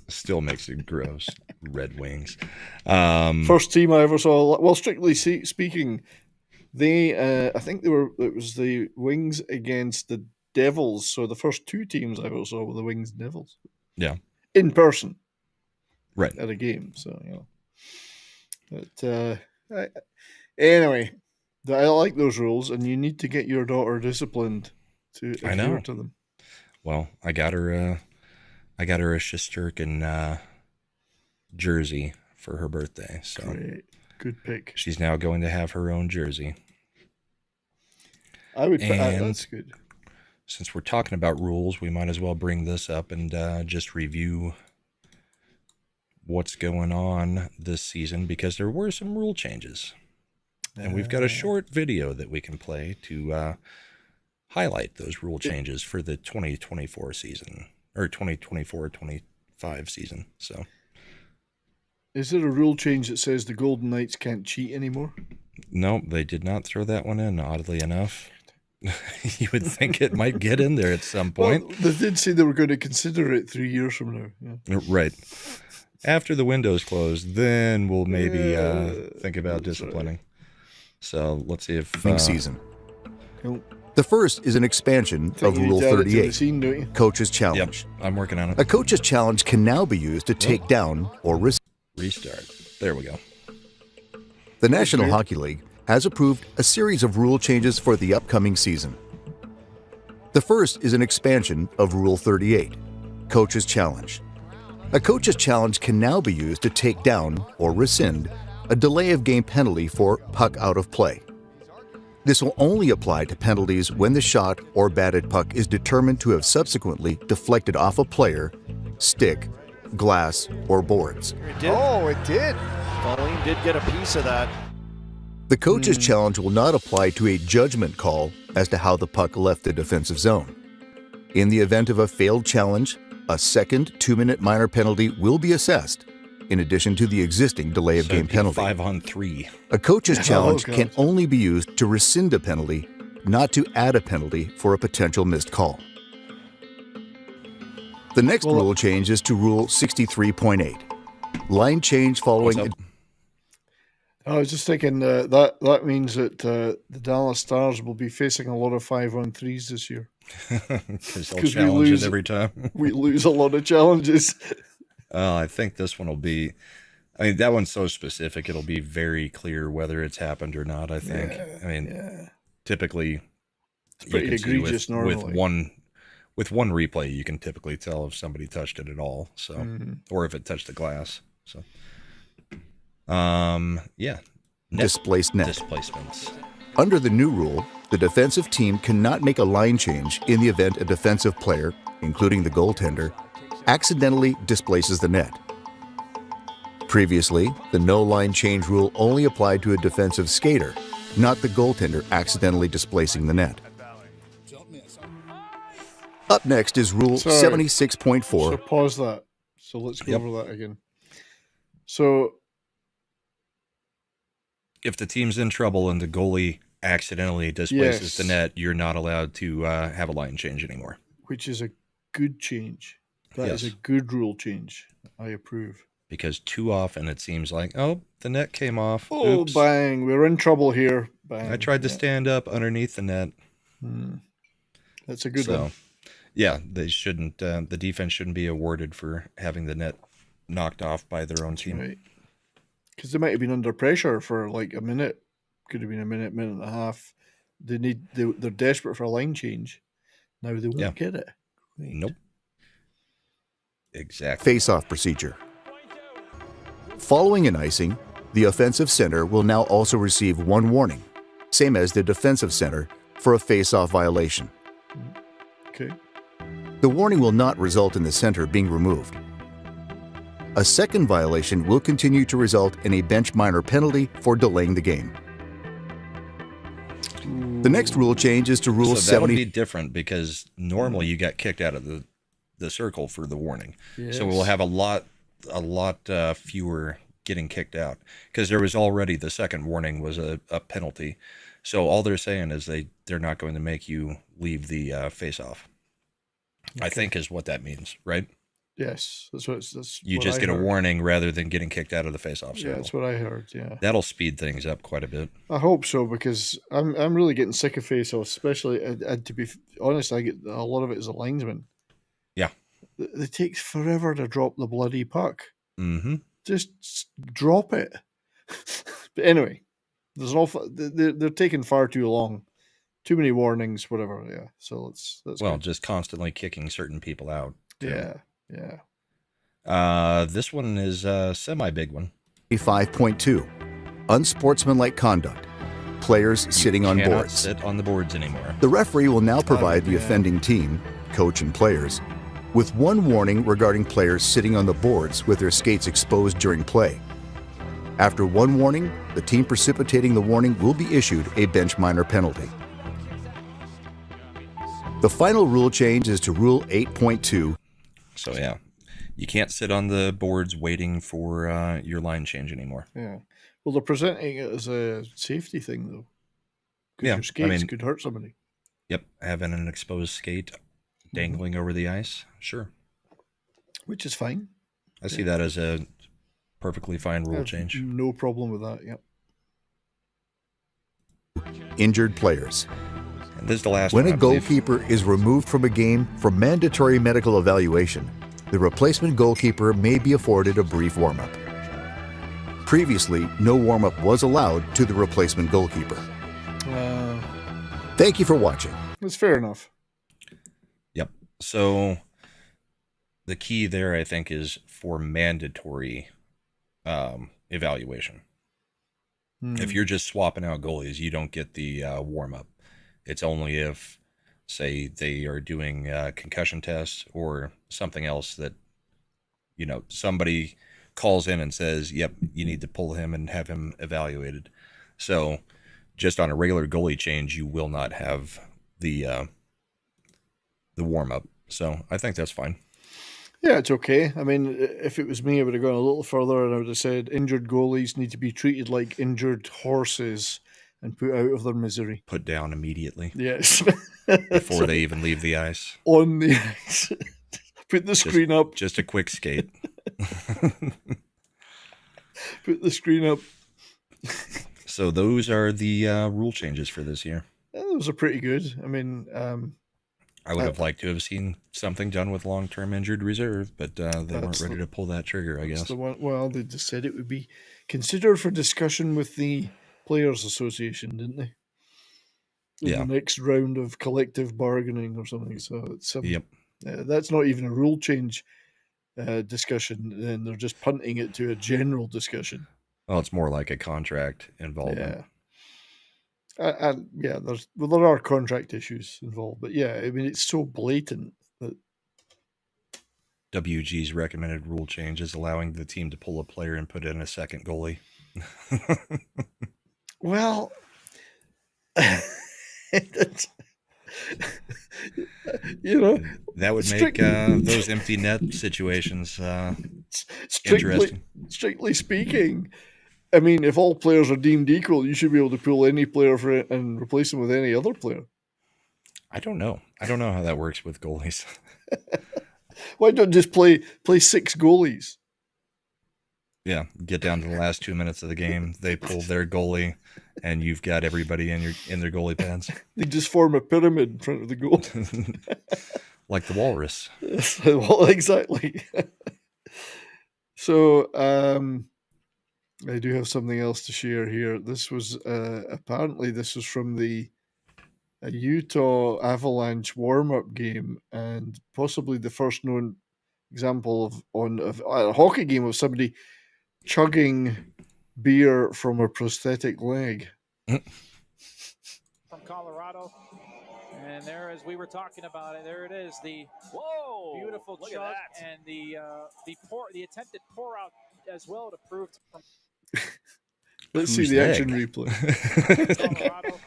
Still makes it gross. Red Wings. First team I ever saw. Well, strictly speaking, I think it was the Wings against the Devils. So the first 2 teams I ever saw were the Wings and Devils. Yeah, in person, right at a game. So but anyway. I like those rules, and you need to get your daughter disciplined to adhere to them. Well, I got her a Shesterkin jersey for her birthday. So great. Good pick. She's now going to have her own jersey. I would. That's good. Since we're talking about rules, we might as well bring this up and just review what's going on this season, because there were some rule changes. And we've got a short video that we can play to highlight those rule changes for the 2024 season, or 2024-25 season. So, is there a rule change that says the Golden Knights can't cheat anymore? No, they did not throw that one in, oddly enough. You would think it might get in there at some point. Well, they did say they were going to consider it 3 years from now. Yeah. Right. After the window's closed, then we'll maybe think about disciplining. Right. So let's see if season. The first is an expansion of Rule 38, Coach's Challenge. Yep, I'm working on it. A Coach's Challenge can now be used to take down or restart. There we go. The National Hockey League has approved a series of rule changes for the upcoming season. The first is an expansion of Rule 38, Coach's Challenge. A Coach's Challenge can now be used to take down or rescind a delay of game penalty for puck out of play. This will only apply to penalties when the shot or batted puck is determined to have subsequently deflected off a player, stick, glass, or boards. It did. Colleen did get a piece of that. The Coach's Challenge will not apply to a judgment call as to how the puck left the defensive zone. In the event of a failed challenge, a second 2-minute minor penalty will be assessed, in addition to the existing delay of game penalty. 5-on-3. A Coach's Challenge can only be used to rescind a penalty, not to add a penalty for a potential missed call. The next rule change is to Rule 63.8. Line change following... I was just thinking that means that the Dallas Stars will be facing a lot of 5-on-3s this year. Because they'll challenge it every time. We lose a lot of challenges. I think this one will be... I mean, that one's so specific, it'll be very clear whether it's happened or not, I think. Typically... It's pretty egregious normally. With one replay, you can typically tell if somebody touched it at all, so or if it touched the glass. So, Displaced net. Displacements. Under the new rule, the defensive team cannot make a line change in the event a defensive player, including the goaltender, accidentally displaces the net. Previously, the no line change rule only applied to a defensive skater, not the goaltender accidentally displacing the net. Up next is Rule 76.4. So pause that. So let's go over that again. So if the team's in trouble and the goalie accidentally displaces the net, you're not allowed to have a line change anymore. Which is a good change. That is a good rule change. I approve. Because too often it seems like, oh, the net came off. Oh, oops. Bang. We're in trouble here. Bang. I tried to stand up underneath the net. That's a good one. Yeah, they shouldn't. The defense shouldn't be awarded for having the net knocked off by their own team. Right. Because they might have been under pressure for like a minute. Could have been a minute and a half. They're desperate for a line change. Now they won't get it. Right. Nope. Exactly. Face-off procedure. Following an icing, the offensive center will now also receive one warning, same as the defensive center, for a face-off violation. Okay. The warning will not result in the center being removed. A second violation will continue to result in a bench minor penalty for delaying the game. The next rule change is to Rule 70. So that'll be different because normally you got kicked out of the circle for the warning. Yes. So we'll have a lot fewer getting kicked out because there was already the second warning was a penalty. So all they're saying is they're not going to make you leave the face-off. Okay. I think is what that means, right? Yes, that's you just get a warning rather than getting kicked out of the face-off circle. Yeah, that's what I heard. Yeah, that'll speed things up quite a bit. I hope so because I'm really getting sick of face-offs, especially. And to be honest, I get a lot of it as a linesman. Yeah, it takes forever to drop the bloody puck. Mm-hmm. Just drop it. But anyway, there's an awful. They're taking far too long. Too many warnings, whatever. Yeah, so that's well, just constantly kicking certain people out. Yeah. This one is a semi-big one. 5.2, unsportsmanlike conduct. Players sitting on boards. Sit on the boards anymore. The referee will now provide the offending team, coach and players, with one warning regarding players sitting on the boards with their skates exposed during play. After one warning, the team precipitating the warning will be issued a bench minor penalty. The final rule change is to Rule 8.2. So yeah, you can't sit on the boards waiting for your line change anymore. Yeah. Well, they're presenting it as a safety thing, though. Yeah, your skates could hurt somebody. Yep, having an exposed skate dangling over the ice, sure. Which is fine. I see that as a perfectly fine rule change. No problem with that, yep. Injured players. And this is the last when one, a goalkeeper is removed from a game for mandatory medical evaluation, the replacement goalkeeper may be afforded a brief warm-up. Previously, no warm-up was allowed to the replacement goalkeeper. Thank you for watching. That's fair enough. Yep. So the key there, I think, is for mandatory evaluation. If you're just swapping out goalies, you don't get the warm-up. It's only if, say, they are doing concussion tests or something else that, somebody calls in and says, yep, you need to pull him and have him evaluated. So just on a regular goalie change, you will not have the warm-up. So I think that's fine. Yeah, it's okay. I mean, if it was me, I would have gone a little further and I would have said injured goalies need to be treated like injured horses and put out of their misery. Put down immediately. Yes. Before they even leave the ice. On the ice. Put the screen up. Just a quick skate. Put the screen up. So those are the rule changes for this year. Yeah, those are pretty good. I mean, I would have liked to have seen something done with long-term injured reserve, but they weren't ready to pull that trigger, I guess. Well, they just said it would be considered for discussion with the Players Association, didn't they? In the next round of collective bargaining or something. So it's that's not even a rule change discussion. Then they're just punting it to a general discussion. Well, it's more like a contract involvement. Yeah. There are contract issues involved, but yeah, I mean, it's so blatant that WG's recommended rule change is allowing the team to pull a player and put in a second goalie. Well, that would make those empty net situations interesting. Strictly speaking, I mean, if all players are deemed equal, you should be able to pull any player for it and replace them with any other player. I don't know how that works with goalies. Why don't just play 6 goalies? Yeah, get down to the last 2 minutes of the game. They pull their goalie, and you've got everybody in their goalie pads. They just form a pyramid in front of the goal, like the walrus. Well, exactly. So, I do have something else to share here. This was apparently from the Utah Avalanche warm-up game, and possibly the first known example of a hockey game of somebody chugging beer from a prosthetic leg. From Colorado. And there, as we were talking about it, there it is, the beautiful chug and the attempted pour out as well to prove. Let's see the action replay. Colorado.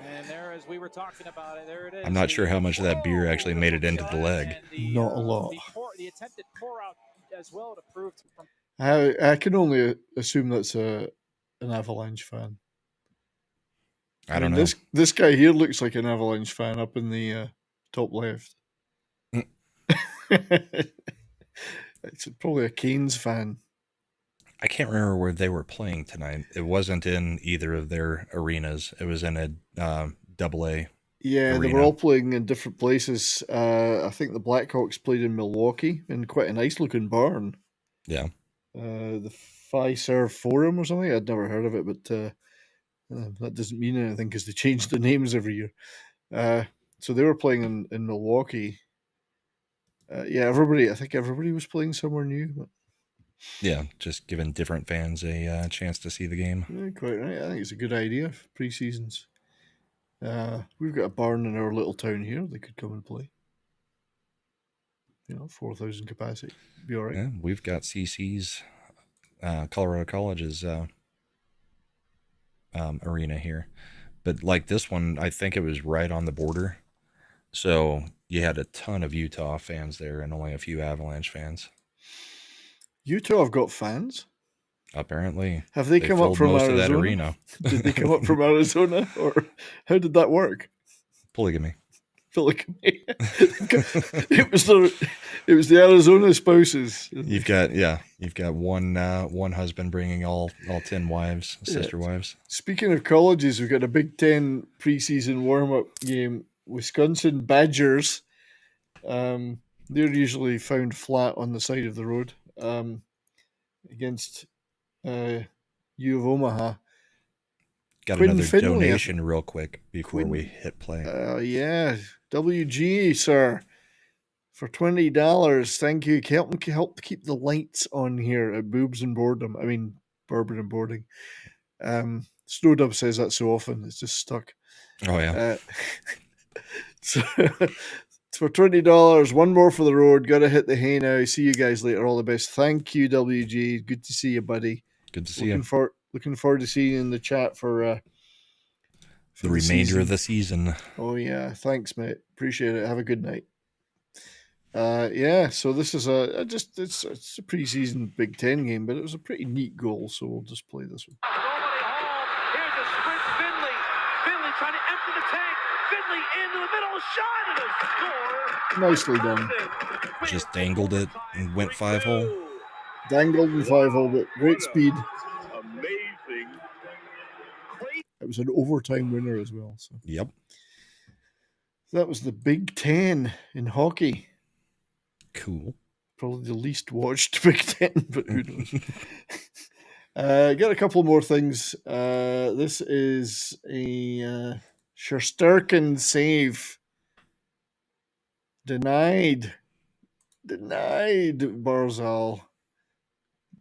And there, as we were talking about it, there it is. I'm not sure how much of that beer actually made it into the leg. Not a lot. The attempted pour out as well to prove. I can only assume that's an Avalanche fan. I don't know. This guy here looks like an Avalanche fan up in the top left. It's probably a Canes fan. I can't remember where they were playing tonight. It wasn't in either of their arenas. It was in a AA. Yeah, arena. They were all playing in different places. I think the Blackhawks played in Milwaukee in quite a nice looking barn. Yeah. The Fiserv Forum or something. I'd never heard of it, but that doesn't mean anything because they change the names every year. So they were playing in Milwaukee. I think everybody was playing somewhere new. But... Yeah, just giving different fans a chance to see the game. Yeah, quite right. I think it's a good idea for pre-seasons. We've got a barn in our little town here. They could come and play. 4,000 capacity. Be all right. Yeah, we've got CC's, Colorado College's arena here. But like this one, I think it was right on the border. So you had a ton of Utah fans there and only a few Avalanche fans. Utah have got fans? Apparently. Have they come up from most Arizona? Of that arena. Did they come up from Arizona? Or how did that work? Polygamy. It was the Arizona spouses. You've got one husband bringing all 10 wives, sister wives. Speaking of colleges, we've got a Big Ten preseason warm-up game. Wisconsin Badgers. They're usually found flat on the side of the road against U of Omaha. Got Quinn another Finley, donation real quick before Quinn- we hit play. Yeah, WG, sir, for $20. Thank you. Help keep the lights on here at Bourbon and Boarding. Snowdub says that so often, it's just stuck. Oh, yeah. So it's for $20. One more for the road. Got to hit the hay now. See you guys later. All the best. Thank you, WG. Good to see you, buddy. Good to see you. Looking forward to seeing you in the chat for the remainder of the season. Oh, yeah. Thanks, mate. Appreciate it. Have a good night. Yeah, so this is it's a preseason Big Ten game, but it was a pretty neat goal, so we'll just play this one. Here's a sprint, Finley. Finley trying to empty the tank. Finley into the middle, shot, and a score. Nicely done. Just dangled it and went 5-hole. Dangled and 5-hole, but great speed. Amazing. It was an overtime winner as well. So. Yep. That was the Big Ten in hockey. Cool. Probably the least watched Big Ten, but who knows? Got a couple more things. This is a Shesterkin save. Denied Barzal.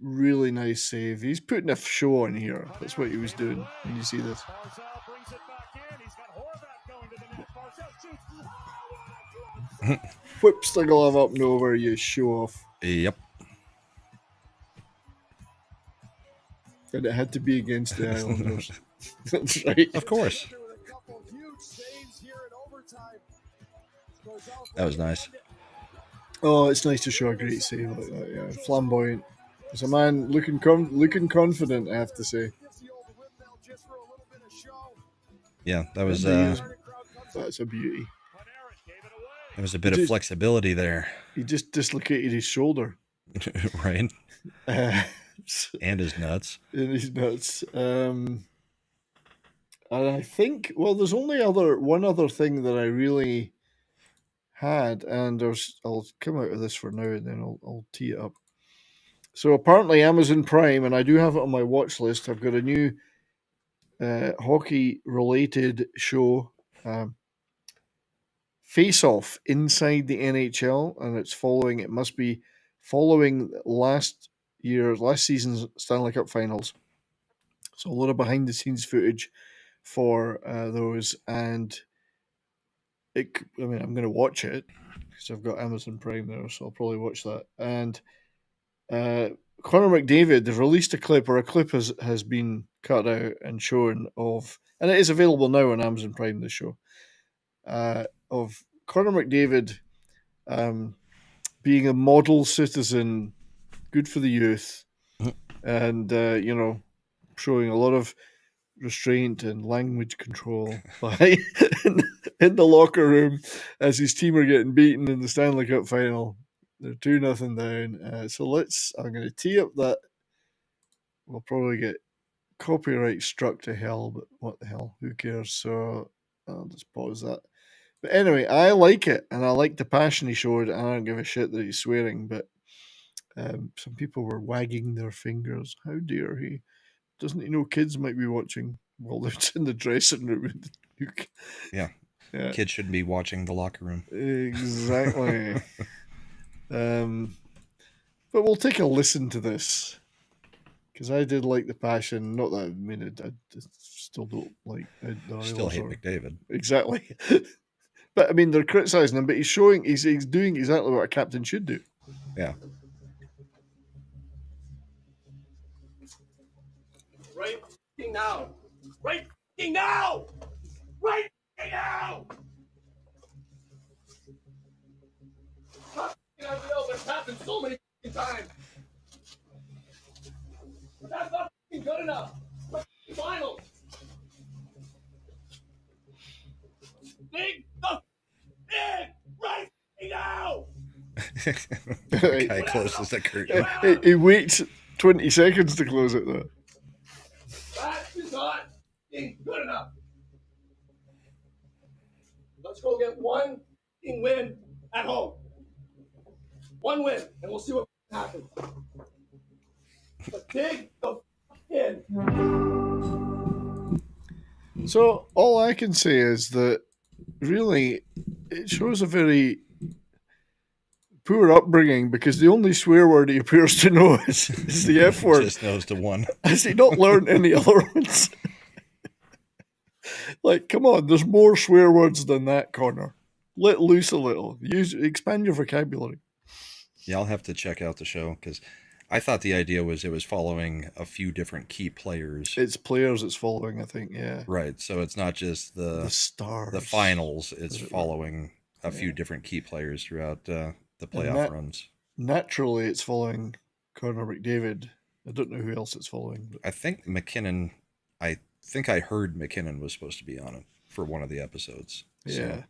Really nice save. He's putting a show on here. That's what he was doing when you see this. Whips the glove up and over, you show off. Yep. And it had to be against the Islanders. That's right. Of course. That was nice. Oh, it's nice to show a great save like that. Yeah, flamboyant. There's a man looking confident, I have to say. Yeah, that was. That's a beauty. There was a bit of flexibility there. He just dislocated his shoulder. Right. And his nuts. And I think, there's only one other thing that I really had, and I'll come out of this for now, and then I'll tee it up. So apparently Amazon Prime, and I do have it on my watch list, I've got a new hockey-related show, Face Off inside the NHL, and it must be following last season's Stanley Cup Finals. So a lot of behind the scenes footage for those, and I'm going to watch it because I've got Amazon Prime there, so I'll probably watch that. And Connor McDavid, they've released a clip, or a clip has been cut out and shown of, and it is available now on Amazon Prime, this show, of Connor McDavid being a model citizen, good for the youth, and showing a lot of restraint and language control in the locker room as his team are getting beaten in the Stanley Cup final. They're 2-0 down. So I'm going to tee up that. We'll probably get copyright struck to hell, but what the hell? Who cares? So I'll just pause that. But anyway, I like it, and I like the passion he showed, and I don't give a shit that he's swearing, but some people were wagging their fingers. How dare he? Doesn't he know kids might be watching while they're in the dressing room? Yeah. Kids shouldn't be watching the locker room. Exactly. But we'll take a listen to this, because I did like the passion. Not that I still don't like. Still hate McDavid. Exactly. But they're criticizing him, but he's doing exactly what a captain should do. Yeah. Right now. Right now. Right now. I know, but it's happened so many times. But that's not good enough. Finals. Big right now. The guy closes the curtain. He waits 20 seconds to close it, though. That is not good enough. Let's go get one win at home. One win, and we'll see what happens. But dig the So all I can say is that really it shows a very poor upbringing, because the only swear word he appears to know is the F word. Just knows the one. Has he not learned any other ones? Like, come on, there's more swear words than that, Connor. Let loose a little. Expand your vocabulary. Yeah, I'll have to check out the show, because I thought the idea was it was following a few different key players. It's players it's following, I think, yeah. Right, so it's not just the stars. The finals, it's following a few different key players throughout the playoff runs. Naturally, it's following Connor McDavid. I don't know who else it's following. But... I think McKinnon, I heard McKinnon was supposed to be on it for one of the episodes. Yeah.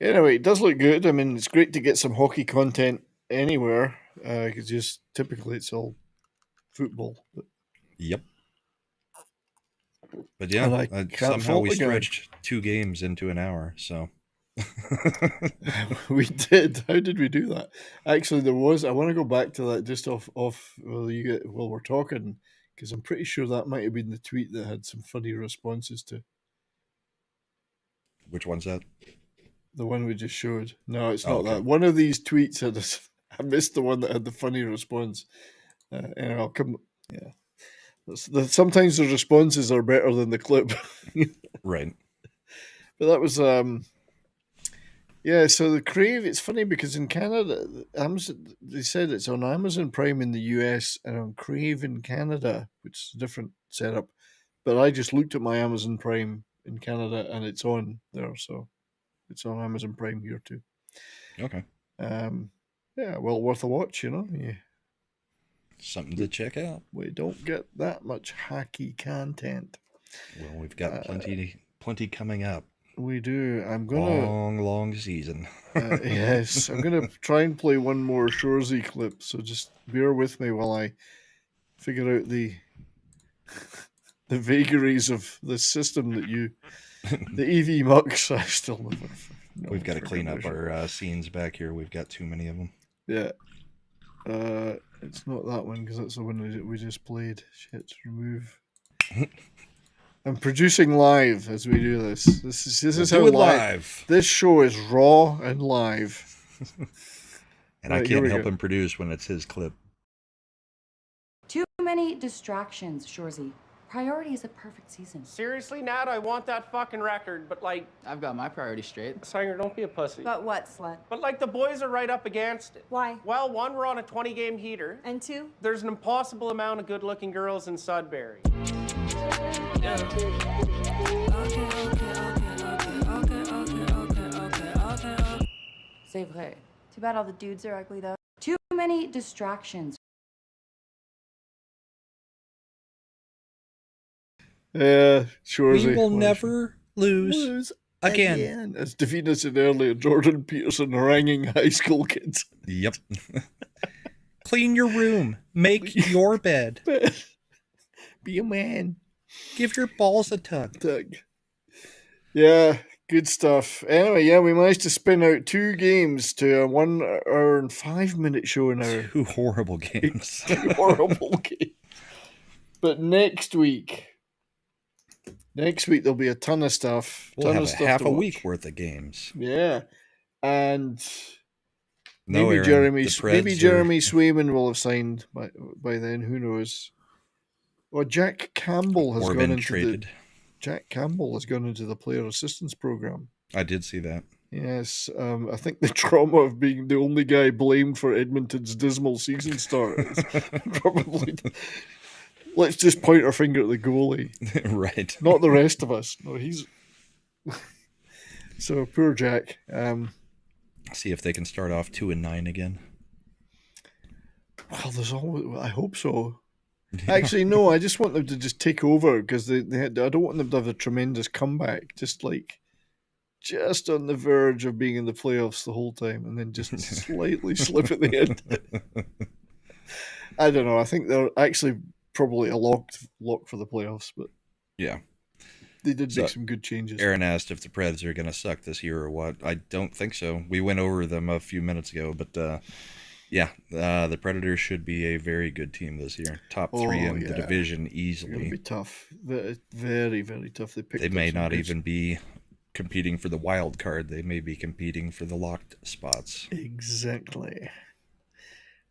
Anyway, it does look good. I mean, it's great to get some hockey content anywhere, because just typically it's all football. But... Yep. But yeah, somehow we stretched 2 games into an hour, so... We did. How did we do that? Actually, I want to go back to that just off while we're talking, because I'm pretty sure that might have been the tweet that had some funny responses to. Which one's that? The one we just showed. No, it's not that. One of these tweets had I missed the one that had the funny response. And I'll come. Yeah. Sometimes the responses are better than the clip. Right. But that was yeah, so the Crave, it's funny because in Canada, Amazon, they said it's on Amazon Prime in the US and on Crave in Canada, which is a different setup. But I just looked at my Amazon Prime in Canada and it's on there, so it's on Amazon Prime here too. Okay. Yeah, well worth a watch, you know. Yeah. Something to check out. We don't get that much hockey content. Well, we've got plenty coming up. We do. I'm gonna long season. Yes, I'm gonna try and play one more Shoresy clip. So just bear with me while I figure out the vagaries of the system that the EV Mucks. I still never. We've got to clean up our scenes back here. We've got too many of them. Yeah. It's not that one because that's the one we just played. Shit, remove. I'm producing live as we do this. This is how live. This show is raw and live. And I can't help him produce when it's his clip. Too many distractions, Shoresy. Priority is a perfect season. Seriously, Nat, I want that fucking record, but like... I've got my priorities straight. Sanger, don't be a pussy. But what, slut? But like the boys are right up against it. Why? Well, 1, we're on a 20-game heater. And 2? There's an impossible amount of good-looking girls in Sudbury. C'est vrai. Too bad all the dudes are ugly, though. Too many distractions. Yeah, sure. We will never lose again. As Davina said earlier, Jordan Peterson haranguing high school kids. Yep. Clean your room. Make your bed. Be a man. Give your balls a tug. Yeah, good stuff. Anyway, yeah, we managed to spin out 2 games to a 1 hour and 5 minute show now. 2 horrible games. 2 horrible games. But next week there'll be a ton of stuff. We'll have half a week worth of games. Yeah. And maybe Jeremy Swayman will have signed by then. Who knows? Well, Jack Campbell has gone into the player assistance program. I did see that. Yes, I think the trauma of being the only guy blamed for Edmonton's dismal season start is probably. Let's just point our finger at the goalie, right? Not the rest of us. No, he's so poor Jack. See if they can start off 2-9 again. Well, there's always. I hope so. Actually, no. I just want them to just take over because I don't want them to have a tremendous comeback. Just on the verge of being in the playoffs the whole time, and then just slightly slip at the end. I don't know. I think they're actually probably a lock for the playoffs, but yeah, they did make some good changes. Aaron asked if the Preds are going to suck this year or what. I don't think so. We went over them a few minutes ago, but Yeah, the Predators should be a very good team this year. Top 3 in the division easily. It's going to be tough. Very, very tough. They may not even be competing for the wild card. They may be competing for the locked spots. Exactly.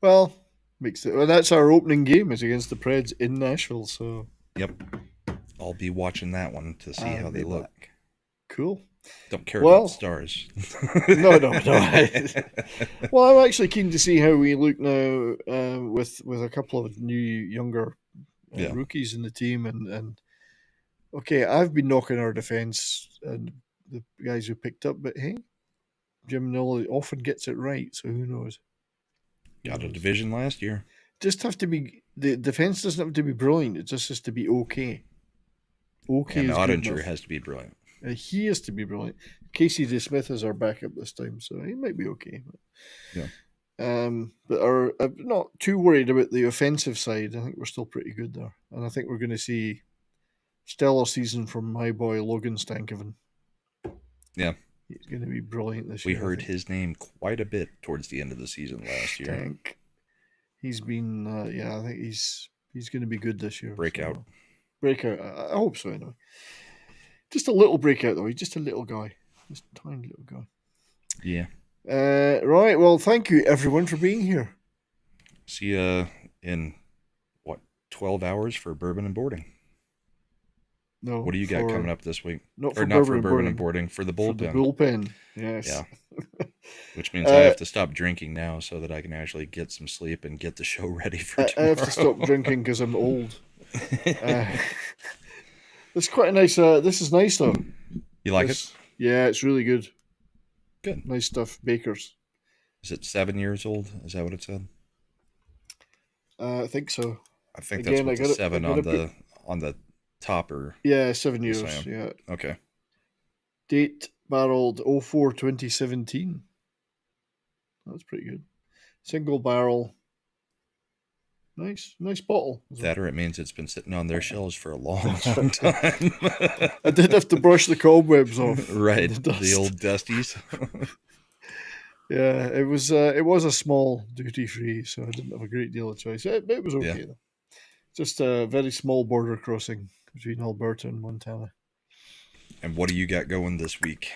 Well, that's our opening game is against the Preds in Nashville. So yep, I'll be watching that one to see how they look. Cool. Don't care about Stars. No. Well, I'm actually keen to see how we look now with a couple of new younger rookies in the team. And okay, I've been knocking our defense and the guys who picked up, but hey, Jim Nill often gets it right, so who knows? Got a division last year. Just have to be the defense doesn't have to be brilliant. It just has to be okay. Okay, and Ottinger has to be brilliant. He has to be brilliant. Casey DeSmith is our backup this time, so he might be okay. But I'm not too worried about the offensive side. I think we're still pretty good there, and I think we're going to see stellar season from my boy Logan Stankoven. Yeah, he's going to be brilliant this year. We heard his name quite a bit towards the end of the season last year. He's been, I think he's going to be good this year. Breakout. I hope so. Anyway, just a little breakout though. He's just a little guy, just a tiny little guy. Yeah. Right. Well, thank you everyone for being here. See you in 12 hours for Bourbon and Boarding. No. What do you got coming up this week? Not for Bourbon and Boarding, for the bullpen. For the bullpen. Yes. Yeah. Which means I have to stop drinking now so that I can actually get some sleep and get the show ready for tomorrow. I have to stop drinking because I'm old. It's quite a nice. This is nice though. You like it? Yeah, it's really good. Good. Nice stuff. Baker's. Is it 7 years old? Is that what it said? I think so. I think that's what the 7 on the topper. Yeah, 7 years. Yeah. Okay. Date barreled 04/2017. That's pretty good. Single barrel. Nice bottle. That or it means it's been sitting on their shelves for a long time. I did have to brush the cobwebs off. Right, the old dusties. Yeah, it was a small duty free, so I didn't have a great deal of choice. It was okay though. Just a very small border crossing between Alberta and Montana. And what do you got going this week?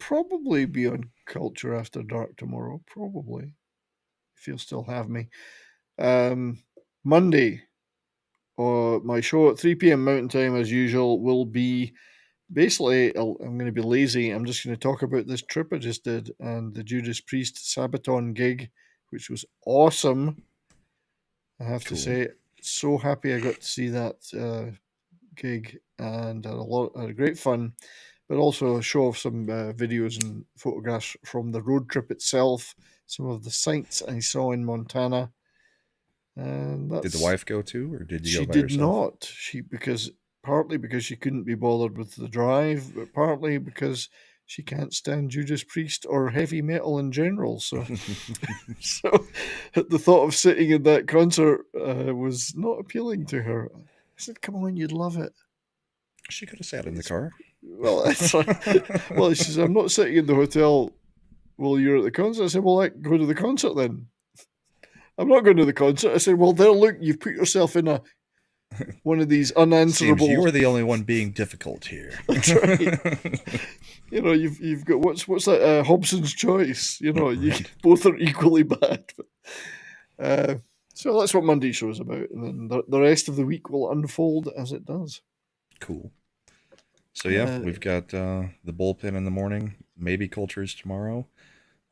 Probably be on Culture After Dark tomorrow. Probably, if you'll still have me. Monday, my show at 3 p.m. Mountain Time, as usual, will be basically. I'm going to be lazy. I'm just going to talk about this trip I just did and the Judas Priest Sabaton gig, which was awesome. I have to say, so happy I got to see that gig and had a great fun. But also show off some videos and photographs from the road trip itself, some of the sights I saw in Montana. And did the wife go too, or did you go by herself? She did not. Partly because she couldn't be bothered with the drive, but partly because she can't stand Judas Priest or heavy metal in general. So, so the thought of sitting in that concert was not appealing to her. I said, "Come on, you'd love it." She could have sat in the car. Well, she says, "I'm not sitting in the hotel while you're at the concert." I said, "Well, go to the concert then." "I'm not going to the concert." I said, "Well, there, look, you've put yourself in one of these unanswerable." Seems you were the only one being difficult here. That's right. You've got what's that? Hobson's choice. You both are equally bad. But, so that's what Monday show is about, and then the rest of the week will unfold as it does. Cool. So we've got the bullpen in the morning, maybe Cultures tomorrow,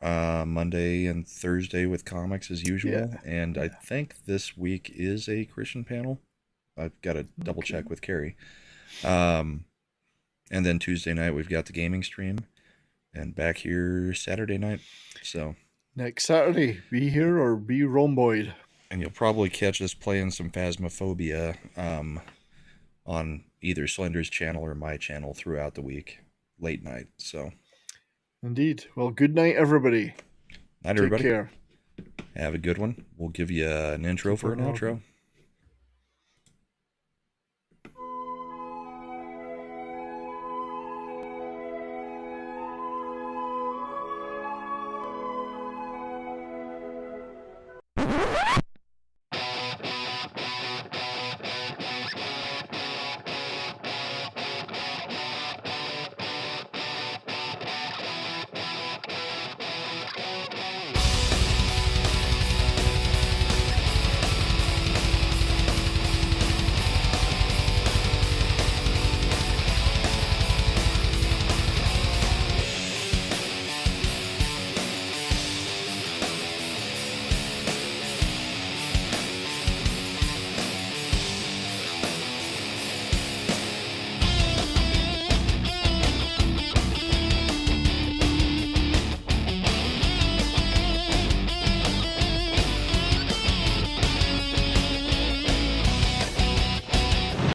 Monday and Thursday with comics as usual, and I think this week is a Christian panel. I've got to double check with Carrie. And then Tuesday night we've got the gaming stream, and back here Saturday night. So next Saturday, be here or be rhomboid. And you'll probably catch us playing some Phasmophobia on either Slender's channel or my channel throughout the week, late night. So, indeed. Well, good night, everybody. Night, everybody. Take care. Have a good one. We'll give you an intro for an outro.